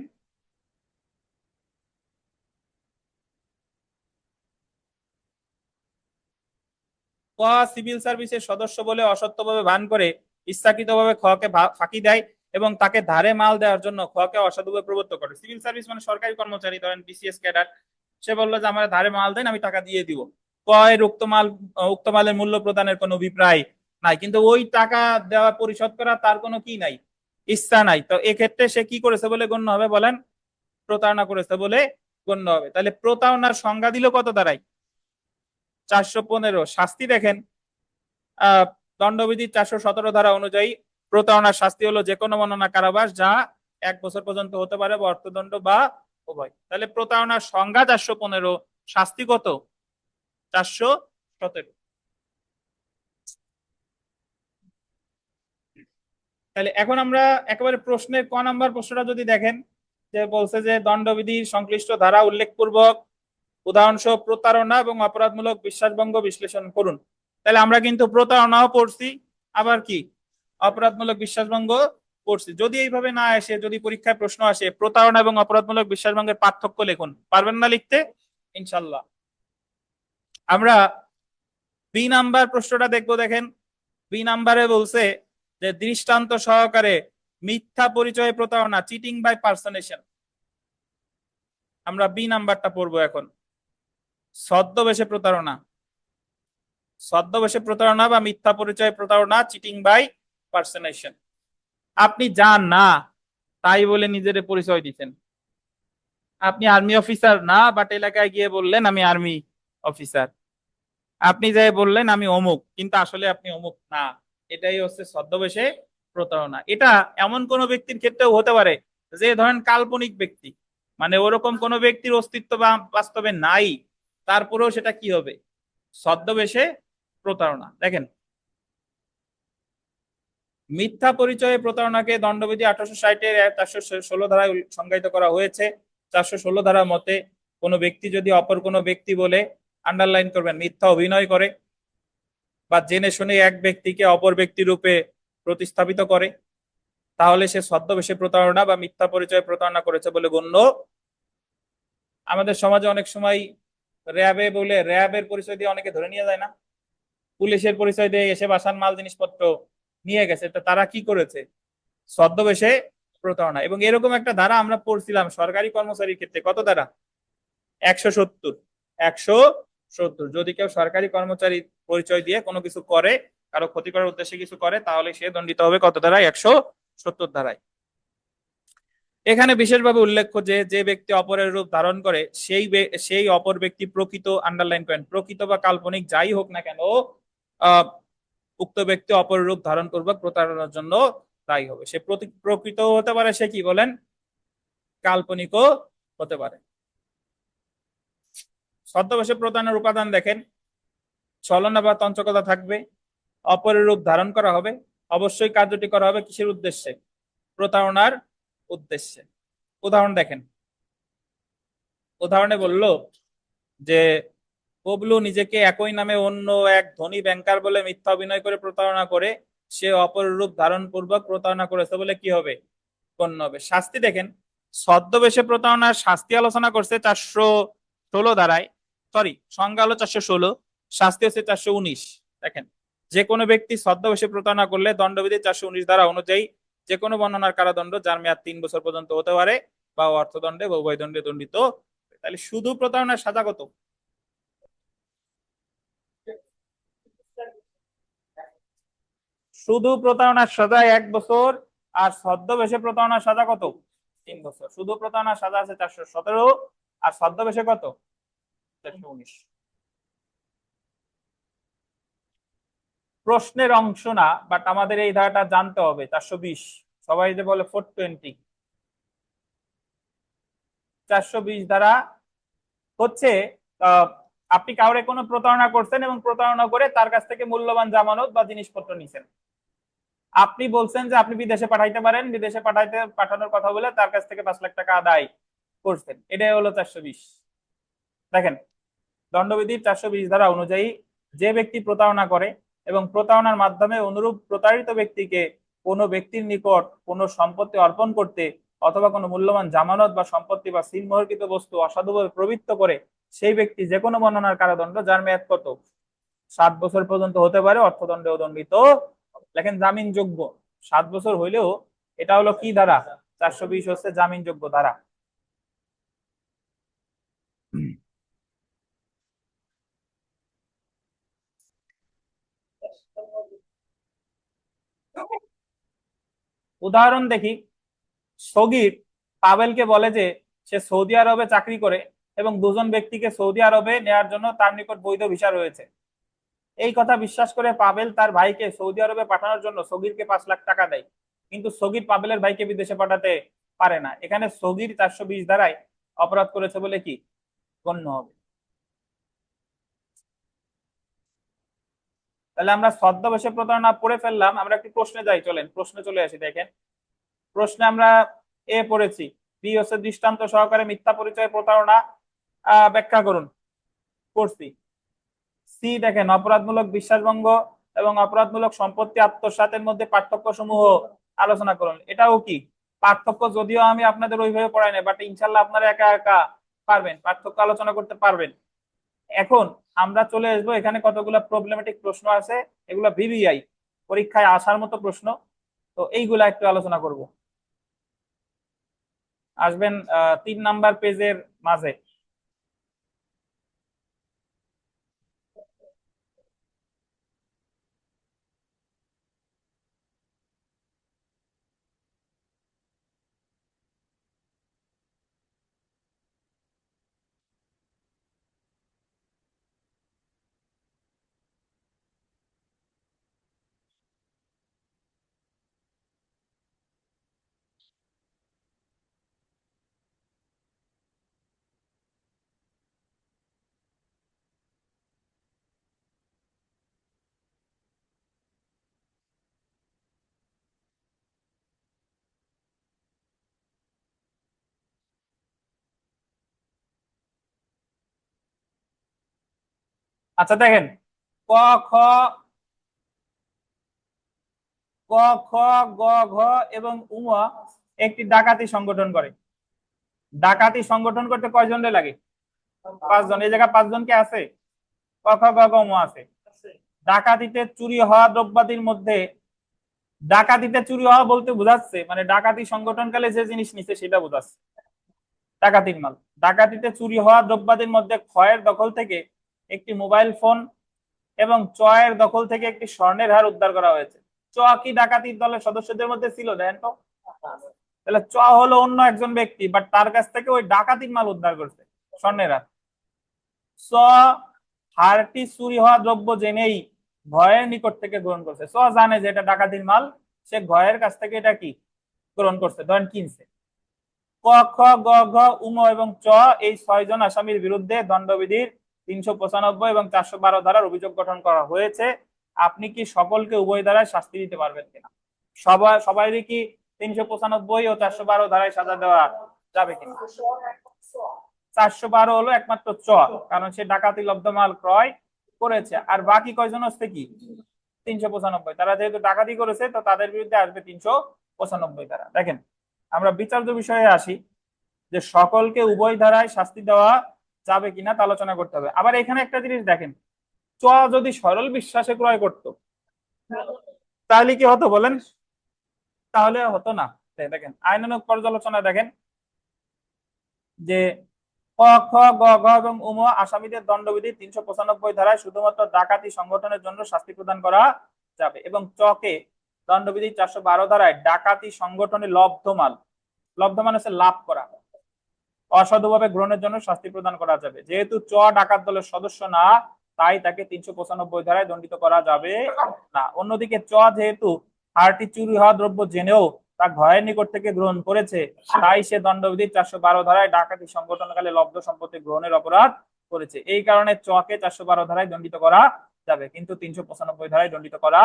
ক সিভিল সার্ভিসের সদস্য বলে অসত্যভাবে ভান করে ইচ্ছাকৃতভাবে খকে ফাঁকি দেয় এবং তাকে ধারে মাল দেওয়ার জন্য খকে অসাধুভাবে প্রবর্তন করে। সিভিল সার্ভিস মানে সরকারি কর্মচারী, ধরেন বিসিএস ক্যাডার, সে বললো যে আমার ধারে মাল দেন, আমি টাকা দিয়ে দিব। কয়ের উক্ত মালের মূল্য প্রদানের কোনো অভিপ্রায় নাই, কিন্তু ওই টাকা দেওয়া পরিশোধ করা তার কোনো কি নাই, ইচ্ছা নাই। তো এক্ষেত্রে সে কি করেছে বলে গণ্য হবে বলেন, প্রতারণা করেছে বলে গণ্য হবে। তাহলে প্রতারণার সংজ্ঞা দিল কত দাঁড়ায়, 415। শাস্তি দেখেন, দণ্ডবিধির 417 ধারা অনুযায়ী প্রতারণার শাস্তি হলো যে কোনো বর্ণনা কারাবাস, যা 1 বছর পর্যন্ত হতে পারে, বা অর্থদণ্ড বা উভয়। তাহলে প্রতারণার সংজ্ঞা 415, শাস্তি কত, 417। তাহলে এখন আমরা একেবারে প্রশ্নের ক নাম্বার প্রশ্নটা যদি দেখেন, যে বলছে যে দণ্ডবিধির সংশ্লিষ্ট ধারা উল্লেখপূর্বক উদাহরণসহ প্রতারণা এবং অপরাধমূলক বিশ্বাসভঙ্গ বিশ্লেষণ করুন। তাহলে আমরা কিন্তু প্রতারণাও পড়ছি, আবার কি অপরাধমূলক বিশ্বাসভঙ্গ পড়ছি। যদি এইভাবে না আসে, যদি পরীক্ষায় প্রশ্ন আসে প্রতারণা এবং অপরাধমূলক বিশ্বাসভঙ্গের পার্থক্য লিখুন, পারবেন না লিখতে ইনশাল্লাহ। আমরা বি নাম্বার প্রশ্নটা দেখবো। দেখেন, বি নাম্বারে বলছে যে দৃষ্টান্ত সহকারে মিথ্যা পরিচয়ে প্রতারণা, চিটিং বাই পার্সনেশন। আমরা বি নাম্বারটা পড়বো এখন। ছদ্মবেশে প্রতারণা বা মিথ্যা পরিচয়ে প্রতারণা, চিটিং বাই পার্সনেশন। আপনি যান না তাই বলে নিজের পরিচয় দিচ্ছেন, আপনি আর্মি অফিসার না বাট এলাকায় গিয়ে বললেন আমি আর্মি অফিসার, আপনি যাই বললেন আমি অমুক, কিন্তু আসলে আপনি অমুক না। এটাই হচ্ছে ছদ্মবেশে প্রতারণা। এটা এমন কোন ব্যক্তির ক্ষেত্রেও হতে পারে যে ধরেন কাল্পনিক ব্যক্তি, মানে ওরকম কোন ব্যক্তির অস্তিত্ব বা বাস্তবে নাই, তারপরেও সেটা কি হবে, ছদ্মবেশে প্রতারণা। দেখেন, মিথ্যা পরিচয়ে প্রতারণাকে দণ্ডবিধি 1860-এর 416 ধারায় সংজ্ঞায়িত করা হয়েছে। 416 ধারার মতে কোনো ব্যক্তি যদি অপর কোনো ব্যক্তি বলে, আন্ডারলাইন করবেন, মিথ্যা অভিনয় করে বা জেনে শুনে এক ব্যক্তিকে অপর ব্যক্তি রূপে প্রতিস্থাপিত করে, তাহলে সে ছদ্মবেশে প্রতারণা বা মিথ্যা পরিচয়ে প্রতারণা করেছে বলে গণ্য। আমাদের সমাজে অনেক সময় র্যাবে বলে র্যাবের পরিচয় দিয়ে অনেকে ধরে নিয়ে যায় না, পুলিশের পরিচয় দিয়ে এসে বাসার মাল জিনিসপত্র নিয়ে গেছে, তো তারা কি করেছে, ছদ্মবেশে প্রতারণা। এবং এরকম একটা ধারা আমরা পড়ছিলাম সরকারি কর্মচারীর ক্ষেত্রে, কত ধারা, 170। যদি কেউ সরকারি কর্মচারী পরিচয় দিয়ে কোনো কিছু করে, কারো ক্ষতি করার উদ্দেশ্যে কিছু করে, তাহলে সে দণ্ডিত হবে কত ধারায়, 170 ধারায়। এখানে বিশেষভাবে উল্লেখ্য যে যে ব্যক্তি অপরের রূপ ধারণ করে সেই অপর ব্যক্তি প্রকৃত, আন্ডারলাইন করেন, প্রকৃত বা কাল্পনিক যাই হোক না কেন, উক্ত ব্যক্তি অপর রূপ ধারণ করবে প্রতারণার জন্য দায়ী হবে। সে প্রকৃত হতে পারে, সে কি বলেন কাল্পনিকও হতে পারে। ছদ্মবেশে প্রতারণার উপাদান দেখেন, ছলনা বা তঞ্চকতা থাকবে, অপরের রূপ ধারণ করা হবে, অবশ্যই কার্যটি করা হবে কিসের উদ্দেশ্যে, প্রতারণার উদ্দেশ্যে। উদাহরণ দেখেন, উদাহরণে বলল যে পবলু নিজেকে একই নামে অন্য এক ধনী ব্যাংকার বলে মিথ্যা অভিনয় করে প্রতারণা করে সে অপর রূপ ধারণ পূর্বক প্রতারণা করেছে বলে কি হবে? গণ্য হবে। শাস্তি দেখেন, ছদ্মবেশে প্রতারণার শাস্তি আলোচনা করছে 416 ধারায়, সরি সংজ্ঞা হলো 416, শাস্তি হচ্ছে 419। দেখেন, যে কোনো ব্যক্তি ছদ্মবেশে প্রতারণা করলে দণ্ডবিধি 419 ধারা অনুযায়ী যে কোনো বর্ণনার কারাদণ্ড যার মেয়াদ 3 বছর পর্যন্ত হতে পারে বা অর্থদণ্ডে বা উভয় দণ্ডে দণ্ডিত। তাহলে শুধু প্রতারণার সাজা কত? শুধু প্রতারণার সাজা 1 বছর, আর ছদ্মবেশে প্রতারণার সাজা কত? 3 বছর। শুধু প্রতারণার সাজা আছে 417, আর ছদ্মবেশে কত? 419। প্রশ্নের অংশ না, বাট আমাদের এই ধারাটা জানতে হবে। 420, সবাই যে বলে 420, 420 ধারা হচ্ছে আপনি কাউরে কোনো প্রতারণা করছেন এবং প্রতারণা করে তার কাছ থেকে মূল্যবান জামানত বা জিনিসপত্র নিছেন। আপনি বলছেন যে আপনি বিদেশে পাঠাইতে পারেন, বিদেশে পাঠানোর কথা বলে তার কাছ থেকে 5 লাখ টাকা আদায় করছেন, এটাই হলো 420। দেখেন, দণ্ডবিধির 420 ধারা অনুযায়ী যে ব্যক্তি প্রতারণা করে এবং প্রতারণার মাধ্যমে অনুরূপ প্রতারিত ব্যক্তিকে কোনো ব্যক্তির নিকট কোনো সম্পত্তি অর্পণ করতে অথবা কোনো মূল্যবান জামানত বা সম্পত্তি বা সিলমোহরকৃত বস্তু অসাধুভাবে প্রবৃত্ত করে সেই ব্যক্তি যে কোনো বর্ণনার কারাদণ্ড যার মেয়াদ কত? 7 বছর পর্যন্ত হতে পারে, অর্থদণ্ডেও দণ্ডিত। লেখেন জামিনযোগ্য। 7 বছর হইলেও এটা হলো কি ধারা? 420 হচ্ছে জামিনযোগ্য ধারা। উদাহরণ দেখি। সগীর পাবেলকে বলে যে সে সৌদি আরবে চাকরি করে এবং দুজন ব্যক্তিকে সৌদি আরবে নেয়ার জন্য তার নিকট বৈধ ভিসা রয়েছে। এই কথা বিশ্বাস করে পাবেল তার ভাইকে সৌদি আরবে পাঠানোর জন্য সগীরকে 5 লাখ টাকা দেয়, কিন্তু সগীর পাবেলের ভাইকে বিদেশে পাঠাতে পারে না। এখানে সগীর 420 ধারায় অপরাধ করেছে বলে কি গণ্য হবে? তাহলে আমরা ছদ্মবেশে প্রতারণা পড়ে ফেললাম। আমরা একটি প্রশ্নে যাই, চলেন প্রশ্নে চলে আসি। দেখেন, প্রশ্নে আমরা এ পড়েছি, বি হচ্ছে দৃষ্টান্ত সহকারে মিথ্যা পরিচয় প্রতারণা ব্যাখ্যা করুন, পড়ছি। সি দেখেন, অপরাধমূলক বিশ্বাসভঙ্গ এবং অপরাধমূলক সম্পত্তি আত্মসাতের মধ্যে পার্থক্য সমূহ আলোচনা করুন। এটাও কি পার্থক্য, যদিও আমি আপনাদের ওইভাবে পড়াই নাই, বাট ইনশাল্লাহ আপনারা একা একা পারবেন, পার্থক্য আলোচনা করতে পারবেন। এখন আমরা চলে আসবো, এখানে কতগুলো প্রবলেমেটিক প্রশ্ন আছে, এগুলো ভিভিআই পরীক্ষায় আসার মতো প্রশ্ন, তো এইগুলা একটু আলোচনা করব। আসবেন 3 নাম্বার পেজের মাঝে। আচ্ছা দেখেন, ক খ ক খ গ ঘ এবং উম একটি ডাকাতি সংগঠন করে। ডাকাতি সংগঠন করতে কয়জন লাগে? 5 জন। এই জায়গায় 5 জন কে আছে? ক খ গ ঘ উম আছে। ডাকাতিতে চুরি হওয়া দ্রব্যাদির মধ্যে, ডাকাতিতে চুরি হওয়া বলতে বোঝাচ্ছে মানে ডাকাতি সংগঠনকালে যে জিনিস নিচ্ছে সেটা বোঝাচ্ছে ডাকাতির মাল। ডাকাতিতে চুরি হওয়া দ্রব্যাদির মধ্যে ক্ষয়ের দখল থেকে একটি মোবাইল ফোন এবং চয়ের দখল থেকে একটি স্বর্ণের হার উদ্ধার করা হয়েছে। চ কি ডাকাতির দলের সদস্যদের মধ্যে ছিল? দেন তো। তাহলে চ হলো অন্য একজন ব্যক্তি, বাট তার কাছ থেকে ওই ডাকাতির মাল উদ্ধার করছে, স্বর্ণের হার। চ হারটি চুরি হওয়া দ্রব্য জেনেই ভয়ের নিকট থেকে গ্রহণ করছে। চ জানে যে এটা ডাকাতির মাল, সে ভয়ের কাছ থেকে এটা কি গ্রহণ করছে, ধরেন কিনছে। ক খ গ ঘ উম এবং চ এই 6 জন আসামির বিরুদ্ধে দণ্ডবিধির 395 এবং 412 ধারার অভিযোগ গঠন করা হয়েছে। আপনি কি সকলকে উভয় ধারায় শাস্তি দিতে পারবেন কিনা? সবাইরই কি 395 ও 412 ধারায় সাজা দেওয়া যাবে কিনা? 412 হলো একমাত্র চ, কারণ সে ডাকাতি লব্ধ মাল ক্রয় করেছে। আর বাকি কয়জন হচ্ছে কি 395, তারা যেহেতু ডাকাতি করেছে তো তাদের বিরুদ্ধে আসবে 395 ধারা। দেখেন আমরা বিচার্য বিষয়ে আসি, যে সকলকে উভয় ধারায় শাস্তি দেওয়া যাবে কিনা তা আলোচনা করতে হবে। আবার এখানে একটা জিনিস দেখেন, চ যদি সরল বিশ্বাসে ক্রয় করত তাহলে কি হতো বলেন? তাহলে হতো না। দেখেন আইনানুগ পর্যালোচনা দেখেন যে ক, খ, গ, ঘ এবং উম আসামিদের দণ্ডবিধি 395 ধারায় শুধুমাত্র ডাকাতি সংগঠনের জন্য শাস্তি প্রদান করা যাবে, এবং চকে দণ্ডবিধি 412 ধারায় ডাকাতি সংগঠনে লব্ধ মাল, লব্ধ মানে হচ্ছে লাভ করা, অসাধুভাবে গ্রহণের জন্য শাস্তি প্রদান করা যাবে। যেহেতু চ ডাকাত দলের সদস্য না, তাই তাকে 395 ধারায় দণ্ডিত করা যাবে না। অন্যদিকে চ যেহেতু হারটি চুরি হওয়া দ্রব্য জেনেও তা ঘয়ের নিকট থেকে গ্রহণ করেছে, তাই সে দণ্ডবিধি 412 ধারায় ডাকাতি সংগঠনকালে লব্ধ সম্পত্তি গ্রহণের অপরাধ করেছে। এই কারণে চকে 412 ধারায় দণ্ডিত করা যাবে, কিন্তু 395 ধারায় দণ্ডিত করা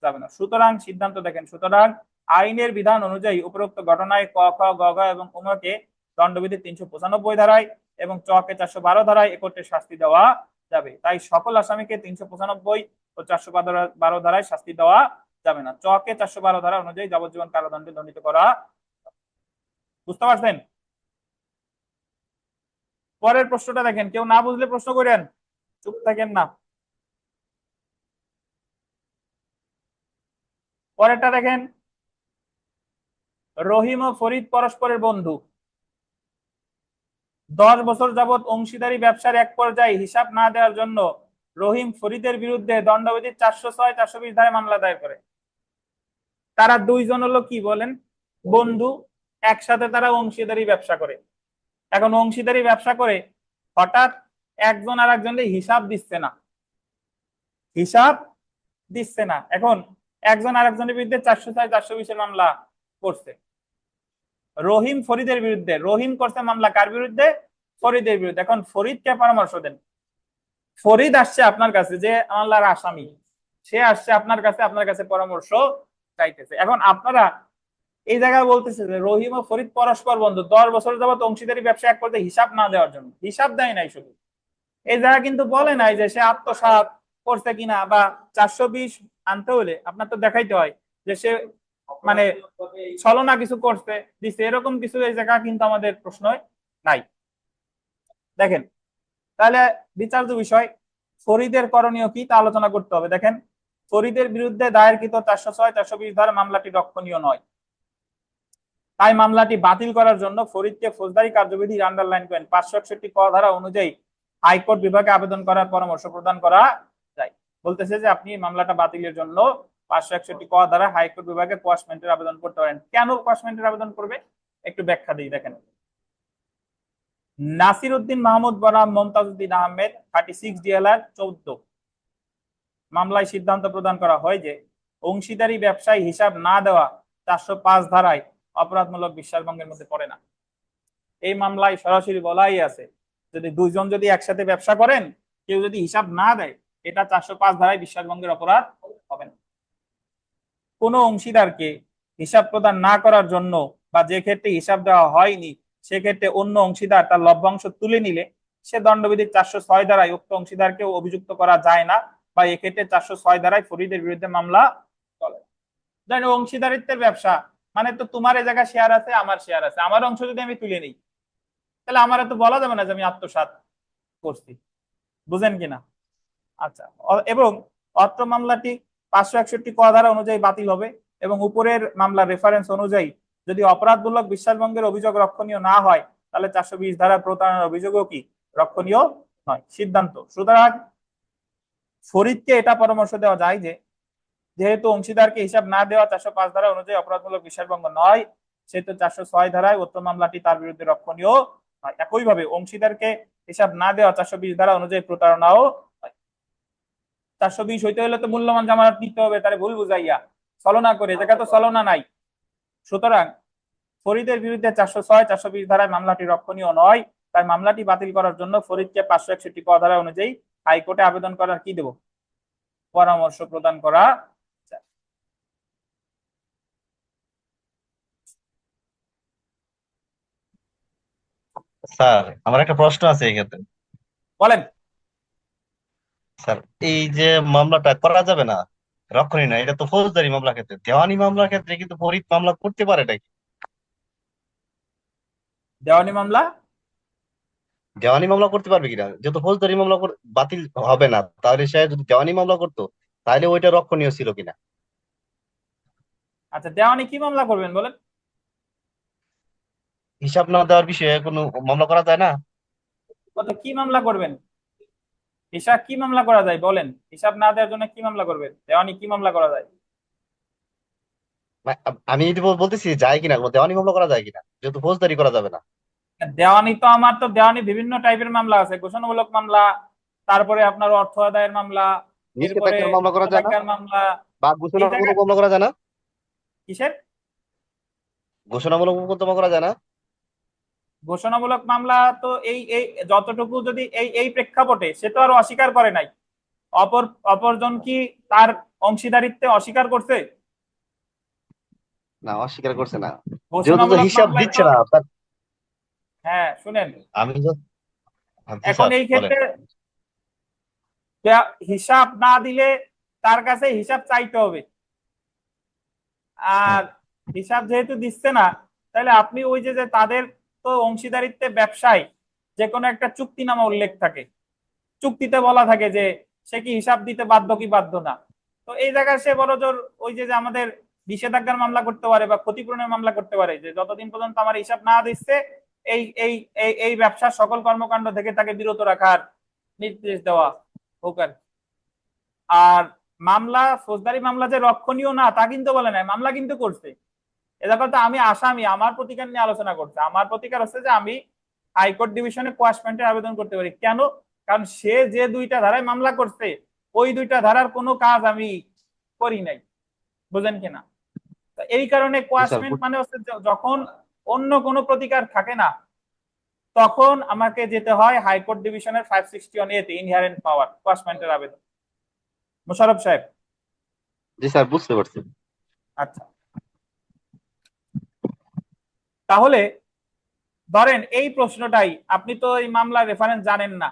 যাবে না। সুতরাং সিদ্ধান্ত দেখেন, সুতরাং আইনের বিধান অনুযায়ী উপরোক্ত ঘটনায় ক, খ, গ, ঘ এবং উমকে দণ্ডবিধি 395 ধারায় এবং চকে 412 ধারায় একত্রে শাস্তি দেওয়া যাবে। তাই সকল আসামিকে 395 ও 412 ধারায় শাস্তি দেওয়া যাবে না। চকে 412 ধারা অনুযায়ী যাবজ্জীবন কারাদণ্ডে দণ্ডিত করা। বুঝতে পারছেন? পরের প্রশ্নটা দেখেন, কেউ না বুঝলে প্রশ্ন করেন, চুপ থাকেন না। পরেরটা দেখেন, রহিম ও ফরিদ পরস্পরের বন্ধু, 10 বছর যাবৎ অংশীদারি ব্যবসার এক পর্যায়ে হিসাব না দেওয়ার জন্য রহিম ফরিদের বিরুদ্ধে দণ্ডবিধি 406, 420 ধারায় মামলা দায়ের করে। তারা দুইজন হলো কি বলেন? বন্ধু, একসাথে তারা অংশীদারি ব্যবসা করে। এখন অংশীদারি ব্যবসা করে হঠাৎ একজন আর একজনের হিসাব দিচ্ছে না, হিসাব দিচ্ছে না। এখন একজন আর একজনের বিরুদ্ধে 406, 420 মামলা করছে রহিম ফরিদের বিরুদ্ধে। রহিম করছে মামলা কার বিরুদ্ধে? ফরিদের বিরুদ্ধে। এখন ফরিদকে পরামর্শ দেন। ফরিদ আসছে আপনার কাছে, যে মামলার আসামি, সে আসছে আপনার কাছে, আপনার কাছে পরামর্শ চাইতেছে। এখন আপনারা এই জায়গায় বলতেছে যে রহিম ও ফরিদ পরস্পর বন্ধু, 10 বছর যাবত অংশীদারি ব্যবসা এক করতে হিসাব না দেওয়ার জন্য। হিসাব দেয় নাই শুধু, এই জায়গা কিন্তু বলে নাই যে সে আত্মসাৎ করছে কিনা, বা 420 আনতে হলে আপনার তো দেখাইতে হয় যে সে মানে ছলনা কিছু করছে দিছে, এরকম কিছু এই জায়গা কিন্তু আমাদের প্রশ্ন নাই। দেখেন তাহলে বিচার্য বিষয় ফরিদের করণীয় কি তা আলোচনা করতে হবে। দেখেন ফরিদের বিরুদ্ধে দায়েরকৃত 406, 420 ধারা মামলাটি রক্ষণীয় নয়, তাই মামলাটি বাতিল করার জন্য ফরিদকে ফৌজদারি কার্যবিধির আন্ডারলাইন করেন 561 ক ধারা অনুযায়ী হাইকোর্ট বিভাগে আবেদন করার পরামর্শ প্রদান করা যায়। বলতেছে যে আপনি মামলাটা বাতিলের জন্য 561 ক ধারা হাইকোর্ট বিভাগে কোয়াশমেন্টের আবেদন করতে পারেন। কেন কোয়াশমেন্টের আবেদন করবে একটু ব্যাখ্যা দিই। দেখেন নাসির উদ্দিন মাহমুদ বনাম মমতাজ উদ্দিন আহমেদ 36 DLR 14 মামলায় সিদ্ধান্ত প্রদান করা হয় যে অংশীদারি ব্যবসায়ী হিসাব না দেওয়া 405 ধারায় অপরাধমূলক বিশ্বাসভঙ্গের মধ্যে পড়ে না। এই মামলায় সরাসরি বলাই আছে যদি দুইজন যদি একসাথে ব্যবসা করেন, কেউ যদি হিসাব না দেয়, এটা 405 ধারায় বিশ্বাসভঙ্গের অপরাধ হবে না। কোন অংশীদারকে হিসাব প্রদান না করার জন্য বা যে ক্ষেত্রে হিসাব দেওয়া হয়নি সেক্ষেত্রে অন্য অংশীদার তার লভ্যাংশ তুলে নিলে সে দণ্ডবিধির 406 ধারায় উক্ত অংশীদারকে অভিযুক্ত করা যায় না, বা এক্ষেত্রে 406 ধারায় ফরিদের বিরুদ্ধে মামলা চলে। ধরেন অংশীদারিত্বের ব্যবসা মানে তো তোমার এই জায়গায় শেয়ার আছে, আমার শেয়ার আছে, আমার অংশ যদি আমি তুলে নিই তাহলে আমার তো বলা যাবে না যে আমি আত্মসাৎ করছি। বুঝেন কিনা? আচ্ছা, এবং অত্র মামলাটি 561 ক ধারা অনুযায়ী বাতিল হবে, এবং উপরের মামলার রেফারেন্স অনুযায়ী যদি অপরাধমূলক বিশ্বাসভঙ্গের অভিযোগ রক্ষণীয় না হয় তাহলে 420 ধারা প্রতারণার অভিযোগও কি রক্ষণীয় নয়। সিদ্ধান্ত, সুতরাং ফরিদকে এটা পরামর্শ দেওয়া যায় যে যেহেতু অংশীদারকে হিসাব না দেওয়া 405 ধারা অনুযায়ী অপরাধমূলক বিশ্বাসভঙ্গ নয়, সেহেতু 406 ধারায় উক্ত মামলাটি তার বিরুদ্ধে রক্ষণীয় নয়। একইভাবে অংশীদারকে হিসাব না দেওয়া 420 ধারা অনুযায়ী প্রতারণাও 420 হইতে হলে তো মূল্যবান জামানত নিতে হবে, তারে ভুল বুঝাইয়া ছলনা করে, জায়গা তো ছলনা নাই। সুতরাং ফরিদের বিরুদ্ধে 406, 420 ধারায় মামলাটি রক্ষণীয় নয়, তাই মামলাটি বাতিল করার জন্য ফরিদকে 561 ক ধারা অনুযায়ী হাইকোর্টে আবেদন করার কি দেব পরামর্শ প্রদান করা। স্যার আমার একটা প্রশ্ন আছে এই ক্ষেত্রে। বলেন। স্যার এই যে মামলাটা করা যাবে না, রক্ষণী না, এটা তো ফৌজদারি মামলা, ক্ষেত্রে দেওয়ানি মামলার ক্ষেত্রে কিন্তু ফরিদ মামলা করতে পারে নাকি? দেওয়ানি মামলা দেওয়ানি মামলা করতে পারবে কিনা, যেহেতু ফৌজদারি মামলা বাতিল হবে না, তাহলে সে যদি দেওয়ানি মামলা করতো তাহলে ওইটা রক্ষণীয় ছিল কিনা। আচ্ছা, দেওয়ানি কি মামলা করবেন বলেন? হিসাব না দেওয়ার বিষয়ে কোনো মামলা করা যায় না? কত কি মামলা করবেন? হিসাব কি মামলা করা যায় বলেন? হিসাব না দেওয়ার জন্য কি মামলা করবেন? দেওয়ানি কি মামলা করা যায়? আমি যদি বলতেছি যায় কিনা, দেওয়ানি মামলা করা যায় কিনা, যেহেতু ফৌজদারি করা যাবে না। দেওয়ানি তো আমার তো দেওয়ানি বিভিন্ন টাইপের মামলা আছে, ঘোষণামূলক মামলা, তারপরে আপনার অর্থ আদায়ের মামলা, এরপরে নিষেধাজ্ঞার মামলা করা যায় না, নিষেধাজ্ঞার মামলা। বা এই ঘোষণামূলক জায়গায় মামলা করা যায় না? কিসের ঘোষণামূলক মোকদ্দমা করা যায় না? ঘোষণামূলক মামলা? তো এই যতটুকু যদি এই প্রেক্ষাপটে, সে তো আর অস্বীকার করে নাই। অপর অপরজন কি তার অংশীদারিত্বে অস্বীকার করছে? না, অস্বীকার করছে না, যেহেতু তো ঘোষণামূলক হিসাব মামলায় দিচ্ছে তো, না তার। হ্যাঁ শুনেন, আমি জি এখন স্যার এই বলেন। ক্ষেত্রে হিসাব না দিলে তার কাছে হিসাব চাইতে হবে। হুম। আর হিসাব যেহেতু দিচ্ছে না, তাহলে আপনি ওই যে যে তাদের তো অংশীদারিত্বে ব্যবসায় যে কোনো একটা চুক্তিনামা উল্লেখ থাকে, চুক্তিতে বলা থাকে যে সে কি হিসাব দিতে বাধ্য কি বাধ্য না। তো এই জায়গায় সে বড়জোর ওই যে যে আমাদের নিষেধাজ্ঞার মামলা করতে পারে বা ক্ষতিপূরণের মামলা করতে পারে, যে যতদিন পর্যন্ত আমার হিসাব না দিচ্ছে এই এই এই ব্যবসার সকল কর্মকাণ্ড থেকে তাকে বিরত রাখার নির্দেশ দেওয়া হোক আর কি। আর মামলা, ফৌজদারি মামলা যে রক্ষণীয় না তা কিন্তু বলে নাই, মামলা কিন্তু করছে। এ দেখো তো, আমি আসামি, আমার প্রতিকার নিয়ে আলোচনা করছে। আমার প্রতিকার হচ্ছে যে আমি হাইকোর্ট ডিভিশনে কোয়াশমেন্টের আবেদন করতে পারি। কেন? কারণ সে যে দুইটা ধারায় মামলা করছে, ওই দুইটা ধারার কোনো কাজ আমি করি নাই। বুঝেন কিনা? তো এই কারণে জি স্যার কোয়াশমেন্ট মানে হচ্ছে যখন অন্য কোনো প্রতিকার থাকে না, তখন আমাকে যেতে হয় হাইকোর্ট ডিভিশনের 561A তে, ইনহেরেন্ট পাওয়ার, কোয়াশমেন্টের আবেদন। মোশাররফ সাহেব। জি স্যার বুঝতে পারছি। আচ্ছা, তাহলে ধরেন এই প্রশ্নটাই, আপনি তো এই মামলার রেফারেন্স জানেন না,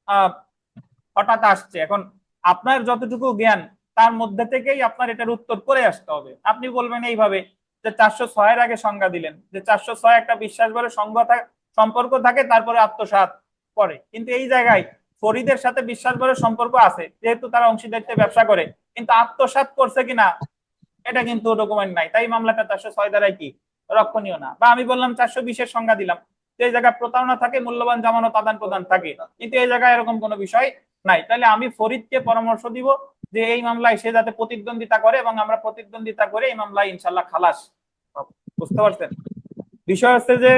আহ, হঠাৎ আসছে। এখন আপনার যতটুকু জ্ঞান, তার মধ্যে থেকেই আপনার এটার উত্তর করে আসতে হবে। আপনি বলবেন এইভাবে যে 406-এর আগে সংজ্ঞা দিলেন যে 406 একটা বিশ্বাসভরে সম্পর্ক থাকে, তারপরে আত্মসাৎ করে। কিন্তু এই জায়গায় ফরিদের সাথে বিশ্বাসভরে সম্পর্ক আছে, যেহেতু তারা অংশীদারিত্বে ব্যবসা করে, কিন্তু আত্মসাৎ করছে কিনা এটা কিন্তু ডকুমেন্ট নাই, তাই মামলাটা 406 দ্বারাই কি রক্ষণীয় না। বা আমি বললাম 420-এর সংজ্ঞা দিলাম, যে জায়গায় প্রতারণা থাকে, মূল্যবান জামানত আদান প্রদান থাকে, কিন্তু এই জায়গায় এরকম কোনো বিষয় নাই। তাহলে আমি ফরিদকে পরামর্শ দিব যে এই মামলায় সে যাতে প্রতিদ্বন্দ্বিতা করে, এবং আমরা প্রতিদ্বন্দ্বিতা করে এই মামলায় ইনশাল্লাহ খালাস হব। বুঝতে পারছেন? বিষয় হচ্ছে যে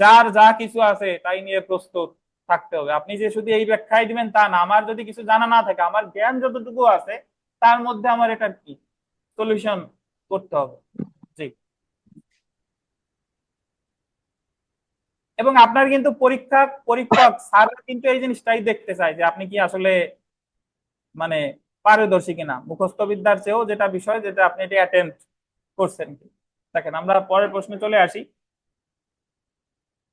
যার যা কিছু আছে তাই নিয়ে প্রস্তুত থাকতে হবে। আপনি যে শুধু এই ব্যাখ্যায় দিবেন তা না, আমার যদি কিছু জানা না থাকে, আমার জ্ঞান যতটুকু আছে তার মধ্যে আমার এটা কি সলিউশন করতে হবে। জি। এবং আপনার কিন্তু পরীক্ষক স্যার কিন্তু এই জিনিসটাই দেখতে চায় যে আপনি কি আসলে মানে পারদর্শী কিনা, মুখস্থ বিদ্যার চেয়েও যেটা বিষয়, যেটা আপনি এটা অ্যাটেম্প করছেন কি। দেখেন, আমরা পরের প্রশ্নে চলে আসি,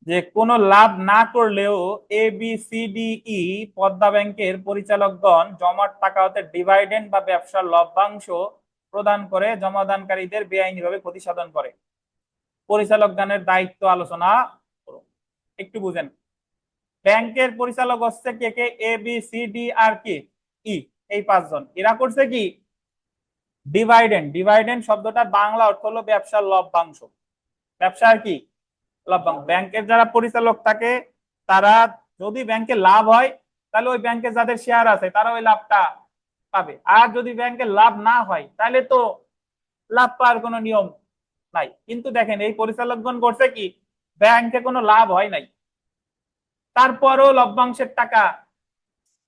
যে কোনো লাভ না করলেও ABCDE পদ্মা ব্যাংকের পরিচালকগণ জমাট টাকা হতে ডিভাইডেন্ড বা ব্যবসার লভ্যাংশ প্রদান করে জমাদানকারীদের বেআইনিভাবে ক্ষতি সাধন করে। পরিচালকগণের দায়িত্ব আলোচনা করুন। একটু বুঝেন, ব্যাংকের পরিচালক হচ্ছে কে কে? ABCD আর কি ই, এই পাঁচজন। এরা করছে কি ডিভাইডেন্ড। ডিভাইডেন্ড শব্দটার বাংলা অর্থ হলো ব্যবসার লভ্যাংশ। ব্যবসার কি লভ্যাংশ। ব্যাংকের যারা পরিচালক থাকে, তারা যদি ব্যাংকে লাভ হয়, তাহলে ওই ব্যাংকে যাদের শেয়ার আছে তারা ওই লাভটা পাবে। আর যদি ব্যাংকে লাভ না হয়, তাহলে তো লাভ পাওয়ার কোনো নিয়ম নাই। কিন্তু দেখেন, এই পরিচালকগণ করছে কি, ব্যাংকে কোনো লাভ হয় নাই, তারপরও লভ্যাংশের টাকা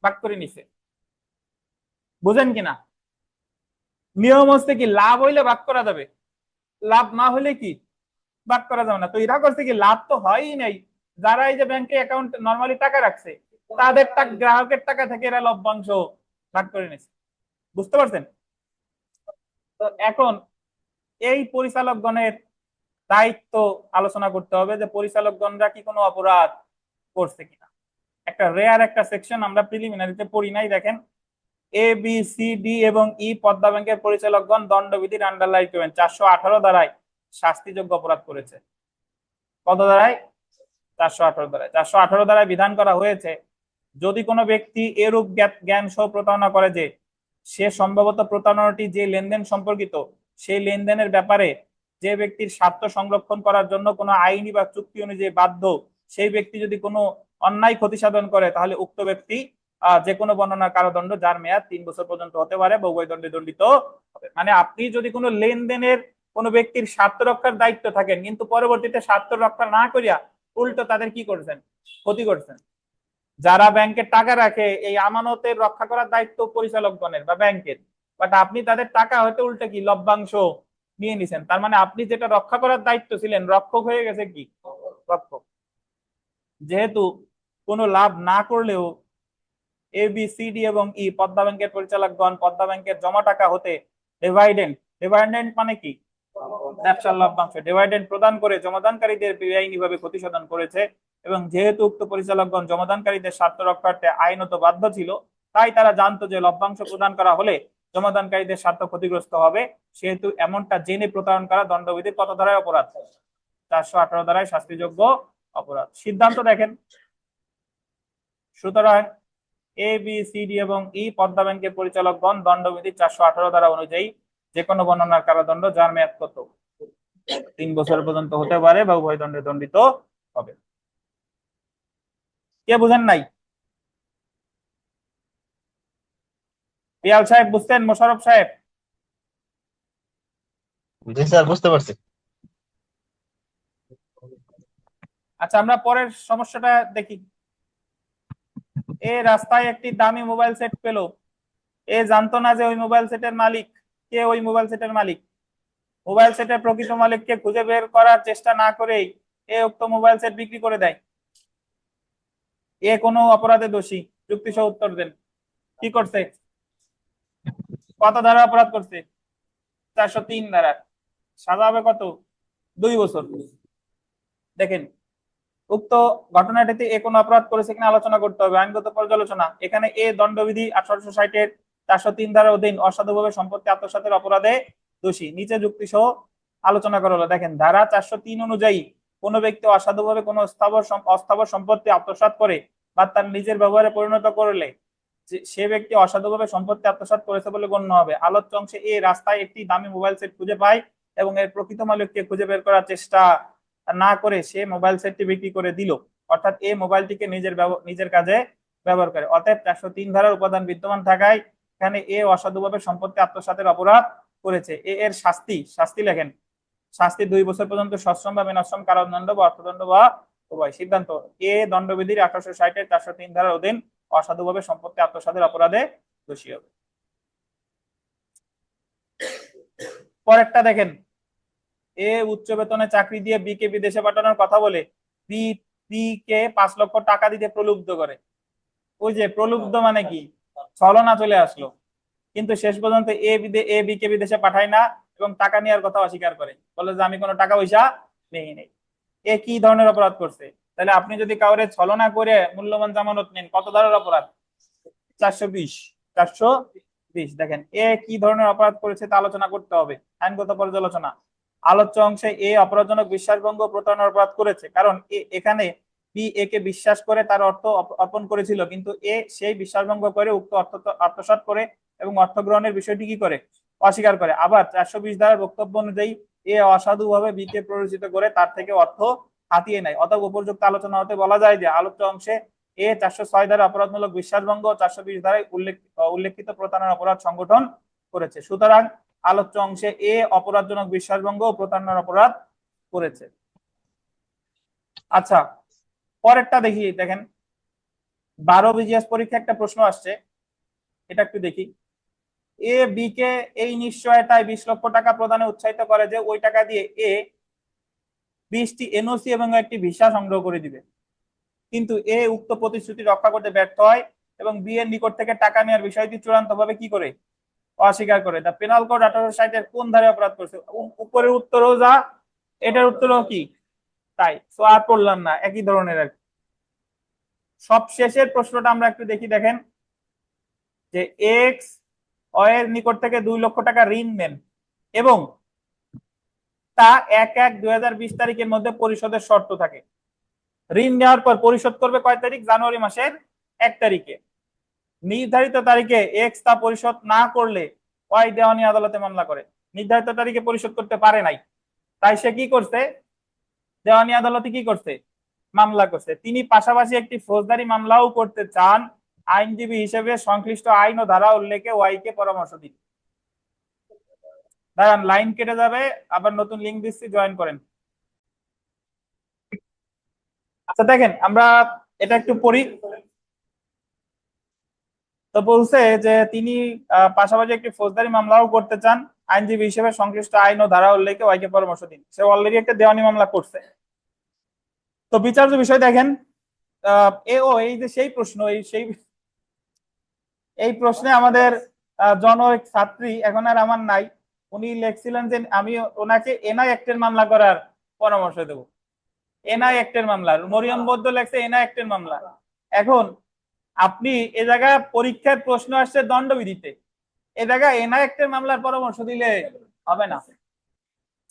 ভাগ করে নিছে। বুঝেন কিনা? নিয়ম হচ্ছে কি, লাভ হইলে ভাগ করা যাবে, লাভ না হলে কি ভাগ করা যাবে না। তো এরা করছে কি, লাভ তো হয়ই নাই, যারা এই যে ব্যাংকে অ্যাকাউন্ট নর্মালি টাকা রাখছে, তাদের টাকা, গ্রাহকের টাকা থেকে এরা লভ্যাংশ ভাগ করে নিছে। বুঝতে পারছেন? তো এখন এই পরিচালকগণের দায়িত্ব আলোচনা করতে হবে, যে পরিচালকগণরা কি কোনো অপরাধ করছে কিনা। একটা রেয়ার একটা সেকশন আমরা প্রিলিমিনারিতে পড়ি নাই, দেখেন এ বি সি ডি এবং ই পদ্মা ব্যাংকের পরিচালকগণ দণ্ডবিধির আন্ডারলাইন করবেন 418 ধারায় শাস্তিযোগ্য অপরাধ করেছে। কত ধারায়? 418 ধারায়। 418 ধারায় বিধান করা হয়েছে, যদি কোনো ব্যক্তি এরূপ জ্ঞান সহ প্রতারণা করে যে সে সম্ভবত প্রতারণাটি যে লেনদেন সম্পর্কিত সেই লেনদেনের ব্যাপারে যে ব্যক্তির স্বার্থ সংরক্ষণ করার জন্য কোনো আইনি বা চুক্তি অনুযায়ী বাধ্য, সেই ব্যক্তি যদি কোনো অন্যায় ক্ষতি সাধন করে তাহলে উক্ত ব্যক্তি যে কোনো বর্ণনার কারাদণ্ড যার মেয়াদ 3 বছর পর্যন্ত হতে পারে বা উভয় দণ্ডে দণ্ডিত হবে। মানে আপনি যদি কোনো লেনদেনের কোনো ব্যক্তির স্বার্থ রক্ষার দায়িত্ব থাকেন কিন্তু পরবর্তীতে স্বার্থ রক্ষা না করিয়া উল্টো তাদের কি করছেন? ক্ষতি করছেন। যারা ব্যাংকের টাকা রাখে এই আমানতের রক্ষা করার দায়িত্ব পরিচালকগণের বা ব্যাংকের, বাট আপনি তাদের টাকা হয়তো উল্টে কি লভ্যাংশ নিয়ে নিছেন, তার মানে আপনি যেটা রক্ষা করার দায়িত্ব ছিলেন রক্ষক হয়ে গেছে কি রক্ষক। যেহেতু কোনো লাভ না করলেও এ বি সি ডি এবং ই পদ্মা ব্যাংকের পরিচালকগণ পদ্মা ব্যাংকের জমা টাকা হতে ডিভাইডেন্ড মানে কি ব্যবসার লভ্যাংশ ডিভাইডেন্ড প্রদান করে জমাদানকারীদের বেআইনিভাবে ক্ষতি সাধন করেছে, এবং যেহেতু উক্ত পরিচালকগণ জমাদানকারীদের স্বার্থ রক্ষার্থে আইনত বাধ্য ছিল, তাই তারা জানতো যে লভ্যাংশ প্রদান করা হলে জমাদানকারীদের স্বার্থ ক্ষতিগ্রস্ত হবে, সেহেতু এমনটা জেনে প্রতারণ করা দণ্ডবিধির কত ধারায় অপরাধ? 418 ধারায় শাস্তিযোগ্য অপরাধ। সিদ্ধান্ত দেখেন, সুতরাং এ বি সি ডি এবং ই পদ্মা ব্যাংকের পরিচালকগণ দণ্ডবিধি 418 ধারা অনুযায়ী যে কোনো বর্ণনার কারাদণ্ড যার মেয়াদ কত? 3 বছর পর্যন্ত হতে পারে বা উভয় দণ্ডে দণ্ডিত হবে। কে বুঝেন নাই? পিয়াল সাহেব বুঝতেন? মোশাররফ সাহেব? জি স্যার, বুঝতে পারছি। আচ্ছা, আমরা পরের সমস্যাটা দেখি। এ রাস্তায় একটি দামি মোবাইল সেট পেল। এ জানতো না যে ওই মোবাইল সেটের মালিক কে। ওই মোবাইল সেটের মালিক মোবাইল সেটের প্রকৃত মালিককে খুঁজে বের করার চেষ্টা না করেই এ উক্ত মোবাইল সেট বিক্রি করে দেয়। এ কোনো অপরাধে দোষী? যুক্তি সহ উত্তর দেন। কি করছে? কত ধারা অপরাধ করছে? 403 ধারা। সাজা হবে কত? 2 বছর। দেখেন, উক্ত ঘটনাটিতে এ কোনো অপরাধ করেছে কিনা আলোচনা করতে হবে, আইনগত পর্যালোচনা। এখানে এ দণ্ডবিধি 1860 এর 403 ধারার অধীন অসাধুভাবে সম্পত্তি আত্মসাতের অপরাধে দোষী। নিচে যুক্তি সহ আলোচনা করা হলো। দেখেন, ধারা 403 অনুযায়ী কোন ব্যক্তি অসাধুভাবে কোনো অস্থাবর সম্পত্তি আত্মসাৎ করে বা তার নিজের ব্যবহারে পরিণত করলে সে ব্যক্তি অসাধুভাবে সম্পত্তি আত্মসাৎ করেছে বলে গণ্য হবে। আলোচ্য অংশে এ রাস্তায় একটি দামি মোবাইল সেট খুঁজে পায় এবং এর প্রকৃত মালিককে খুঁজে বের করার চেষ্টা না করে সে মোবাইল সেটটি বিক্রি করে দিল, অর্থাৎ এই মোবাইলটিকে নিজের কাজে ব্যবহার করে। অতএব 403 ধারার উপাদান বিদ্যমান থাকায় এখানে এ অসাধুভাবে সম্পত্তি আত্মসাতের অপরাধ করেছে। এর শাস্তি লেখেন, শাস্তি 2 বছর পর্যন্ত সশ্রম বা বিনাশ্রম কারাদণ্ড বা অর্থদণ্ড বা উভয়। সিদ্ধান্ত, এ দণ্ডবিধির 1860 এর 403 ধারার অধীন অসাধুভাবে সম্পত্তি আত্মসাতের অপরাধে দোষী হবে। পরেরটা দেখেন, এ উচ্চ বেতনে চাকরি দিয়ে বি কে বিদেশে পাঠানোর কথা বলে বি কে 5 লক্ষ টাকা দিতে প্রলুব্ধ করে। ওই যে প্রলুব্ধ মানে কি, ছলনা চলে আসলো, কিন্তু শেষ পর্যন্ত এ বি কে বিদেশে পাঠায় না এবং টাকা নেওয়ার কথা অস্বীকার করে, বলে যে আমি কোনো টাকা পয়সা নেই। এ কি ধরনের অপরাধ করছে? তাহলে আপনি যদি কাউরে ছলনা করে মূল্যবান জামানত নেন, কত ধারার অপরাধ? 420। দেখেন, এ কি ধরনের অপরাধ করেছে তা আলোচনা করতে হবে, আইনগত পর্যালোচনা। আলোচ্য অংশে এ অপরাধজনক বিশ্বাসভঙ্গ প্রতারণার অপরাধ করেছে, কারণ এখানে বি এ কে বিশ্বাস করে তার অর্থ অর্পণ করেছিল, কিন্তু এ সেই বিশ্বাসভঙ্গ করে উক্ত অর্থ আত্মসাৎ করে এবং অর্থ গ্রহণের বিষয়টি কি করে? অস্বীকার করে। আবার 420 ধারার বক্তব্য অনুযায়ী এ অসাধুভাবে বি কে প্ররোচিত করে তার থেকে অর্থ হাতিয়ে নেয়। অতএব উপযুক্ত আলোচনা হতে বলা যায় যে আলোচ্য অংশে এ 406 ধারা অপরাধমূলক বিশ্বাসভঙ্গ, 420 ধারায় উল্লেখিত প্রতারণার অপরাধ সংগঠন করেছে। সুতরাং আলোচ্য অংশে এ অপরাধজনক বিশ্বাসভঙ্গ ও প্রতারণার অপরাধ করেছে। আচ্ছা, পরেরটা দেখি। দেখেন, 12 বিজিএস পরীক্ষা একটা প্রশ্ন আসছে, এটা একটু দেখি। এ বি কে এই নিশ্চয়তায় 20 লক্ষ টাকা প্রদানে উৎসাহিত করে যে ওই টাকা দিয়ে এ 20টি এনওসি এবং একটি ভিসা সংগ্রহ করে দিবে, কিন্তু এ উক্ত প্রতিশ্রুতি রক্ষা করতে ব্যর্থ হয় এবং বি এর নিকট থেকে টাকা নেওয়ার বিষয়টি চূড়ান্তভাবে কি করে? অস্বীকার করে। দা পেনাল কোড 1860 এর কোন ধারায় অপরাধ করছে? উপরের উত্তরও যা, এটার উত্তরও কি তাই। তো আর পড়লাম না, একই ধরনের আর কি। সব শেষের প্রশ্নটা আমরা একটু দেখি, দেখেন যে এক্স এর নিকট থেকে 2 লক্ষ টাকা ঋণ নেন এবং তা 1/1/2020 তারিখের মধ্যে পরিশোধের শর্ত থাকে। ঋণ নেওয়ার পর পরিশোধ করবে কয় তারিখ? জানুয়ারি মাসের 1 তারিখে। নির্ধারিত তারিখে এক্স তা পরিশোধ না করলে ওয়াই দেওয়ানি আদালতে মামলা করে। নির্ধারিত তারিখে পরিশোধ করতে পারে নাই, তাই সে কি করছে? দেওয়ানি আদালতে কি করছে? মামলা করছে। তিনি পাশাপাশি একটি ফৌজদারি মামলাও করতে চান। আইনজীবী হিসেবে সংশ্লিষ্ট আইন ও ধারা উল্লেখে ওয়াই কে পরামর্শ দিন। দাঁড়ান, লাইন কেটে যাবে, আবার নতুন লিঙ্ক দিচ্ছি, জয়েন করেন। আচ্ছা দেখেন, আমরা এটা একটু পড়ি। তো বলছে যে তিনি পাশাপাশি একটি ফৌজদারি মামলাও করতে চান। আইনজীবী হিসেবে সংশ্লিষ্ট আইন ও ধারা উল্লেখে ওয়াইকে পরামর্শ দিন। সে অলরেডি একটা দেওয়ানি মামলা করছে। তো বিচার্য বিষয় দেখেন, এই যে সেই প্রশ্ন, এই প্রশ্নে আমাদের জনৈক ছাত্রী, এখন আর আমার নাই, উনি লিখছিলেন যে আমি ওনাকে এনআই অ্যাক্টের মামলা করার পরামর্শ দেব। এনআই অ্যাক্টের মামলা, মরিয়ম বৌদ্ধ লেখছে এনআই অ্যাক্টের মামলা। এখন আপনি এ জায়গায় পরীক্ষার প্রশ্ন আসছে দণ্ডবিধিতে, এ জায়গায় এনআই অ্যাক্টের মামলার পরামর্শ দিলে হবে না।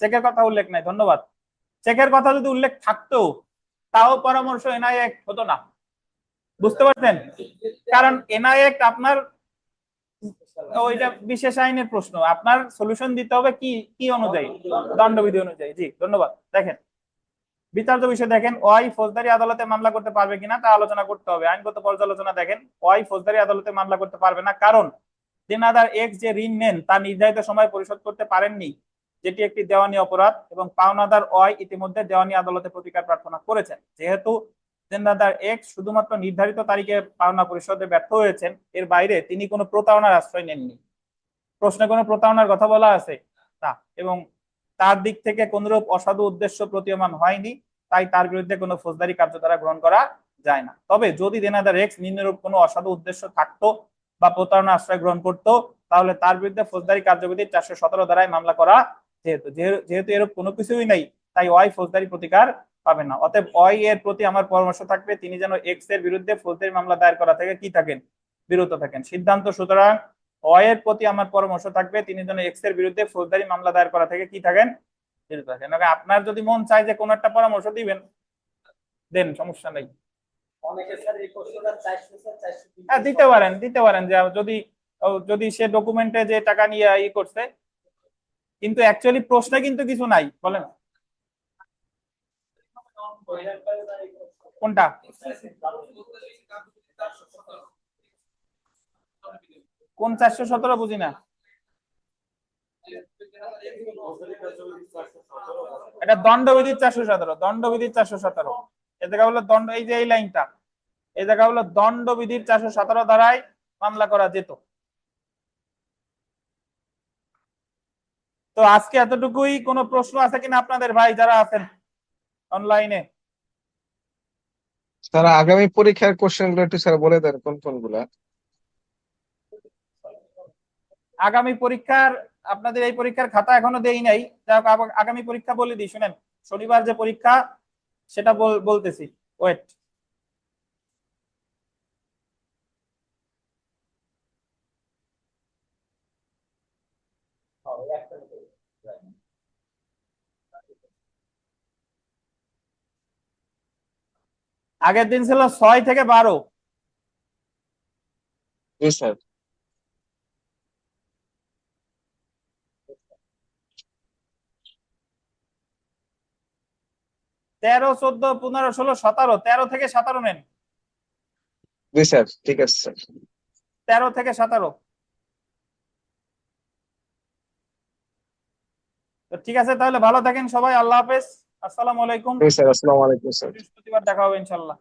চেকের কথা উল্লেখ নাই, ধন্যবাদ। চেকের কথা যদি উল্লেখ থাকতো তাও পরামর্শ এনআই অ্যাক্ট হতো না, বুঝতে পারছেন? কারণ এনআই অ্যাক্ট আপনার ওইটা বিশেষ আইনের প্রশ্ন, আপনার সলিউশন দিতে হবে কি কি অনুযায়ী? দণ্ডবিধি অনুযায়ী। জি ধন্যবাদ। দেখেন বিচার্য বিষয় দেখেন, ওয়াই ফৌজদারি আদালতে মামলা করতে পারবে কিনা তা আলোচনা করতে হবে। আইনগত পর্যালোচনা দেখেন, ওয়াই ফৌজদারি আদালতে মামলা করতে পারবে না, কারণ দেনাদার এক্স যে ঋণ নেন তা নির্ধারিত সময় পরিশোধ করতে পারেননি, যেটি একটি দেওয়ানি অপরাধ, এবং পাওনাদার ওয়াই ইতিমধ্যে দেওয়ানি আদালতে প্রতিকার প্রার্থনা করেছেন। যেহেতু দেনাদার এক্স শুধুমাত্র নির্ধারিত তারিখে পাওনা পরিশোধে ব্যর্থ হয়েছেন, এর বাইরে তিনি কোনো প্রতারণার আশ্রয় নেননি। প্রশ্নে কোনো প্রতারণার কথা বলা আছে না, এবং তার দিক থেকে কোনরূপ অসাধু উদ্দেশ্য প্রতীয়মান হয়নি, তাই তার বিরুদ্ধে কোনো ফৌজদারি কার্যধারা গ্রহণ করা যায় না। তবে যদি দেনাদার এক্স নিম্নরূপ কোনো অসাধু উদ্দেশ্য থাকতো বা প্রতারণা আশ্রয় গ্রহণ করতো, তাহলে তার বিরুদ্ধে ফৌজদারি কার্যবিধির 417 ধারায় মামলা করা যেহেতু এরূপ কোনো কিছুই নাই, তাই ওয়াই ফৌজদারি প্রতিকার পাবে না। অতএব ওয়াই এর প্রতি আমার পরামর্শ থাকবে তিনি যেন এক্স এর বিরুদ্ধে ফৌজদারি মামলা দায়ের করা থেকে কি থাকেন? বিরত থাকেন। সিদ্ধান্ত সুতরাং ওয়াই এর প্রতি আমার পরামর্শ থাকবে তিনি যেন এক্স এর বিরুদ্ধে ফৌজদারি মামলা দায়ের করা থেকে কি থাকেন? বিরত থাকেন। আপনার যদি মন চায় যে কোনো একটা পরামর্শ দিবেন, দেন, সমস্যা নেই। হ্যাঁ দিতে পারেন, যে যদি সে ডকুমেন্টে যে টাকা নিয়ে ই করছে, কিন্তু অ্যাকচুয়ালি প্রশ্নে কিন্তু কিছু নাই, বলেন কোনটা? কোন 417 বুঝি না। এটা দণ্ডবিধির 417, দণ্ডবিধির 417। এ জায়গা হলো দণ্ড, এই যে এই লাইনটা, এই জায়গা হলো দণ্ডবিধির 417 ধারায় মামলা করা যেত। তো আজকে এতটুকুই। কোনো প্রশ্ন আছে কিনা আপনাদের ভাই যারা আছেন অনলাইনে? স্যার আগামী পরীক্ষার কোশ্চেন গুলো একটু স্যার বলে দেন কোন কোনগুলা। আগামী পরীক্ষার, আপনাদের এই পরীক্ষার খাতা এখনো দেই নাই, যাই হোক আগামী পরীক্ষা বলে দিই, শুনেন। শনিবার যে পরীক্ষা সেটা বলতেছি, ওয়েট। আগের দিন ছিল 6 থেকে 12। জি স্যার। 13, 14, 15, 16, 17, 13 থেকে 17 নেন। জি স্যার, ঠিক আছে স্যার। 13 থেকে 17। তো ঠিক আছে, তাহলে ভালো থাকেন সবাই, আল্লাহ হাফেজ, আসসালামু আলাইকুম। জি স্যার, আসসালামু আলাইকুম স্যার। বৃহস্পতিবার দেখা হবে ইনশাল্লাহ।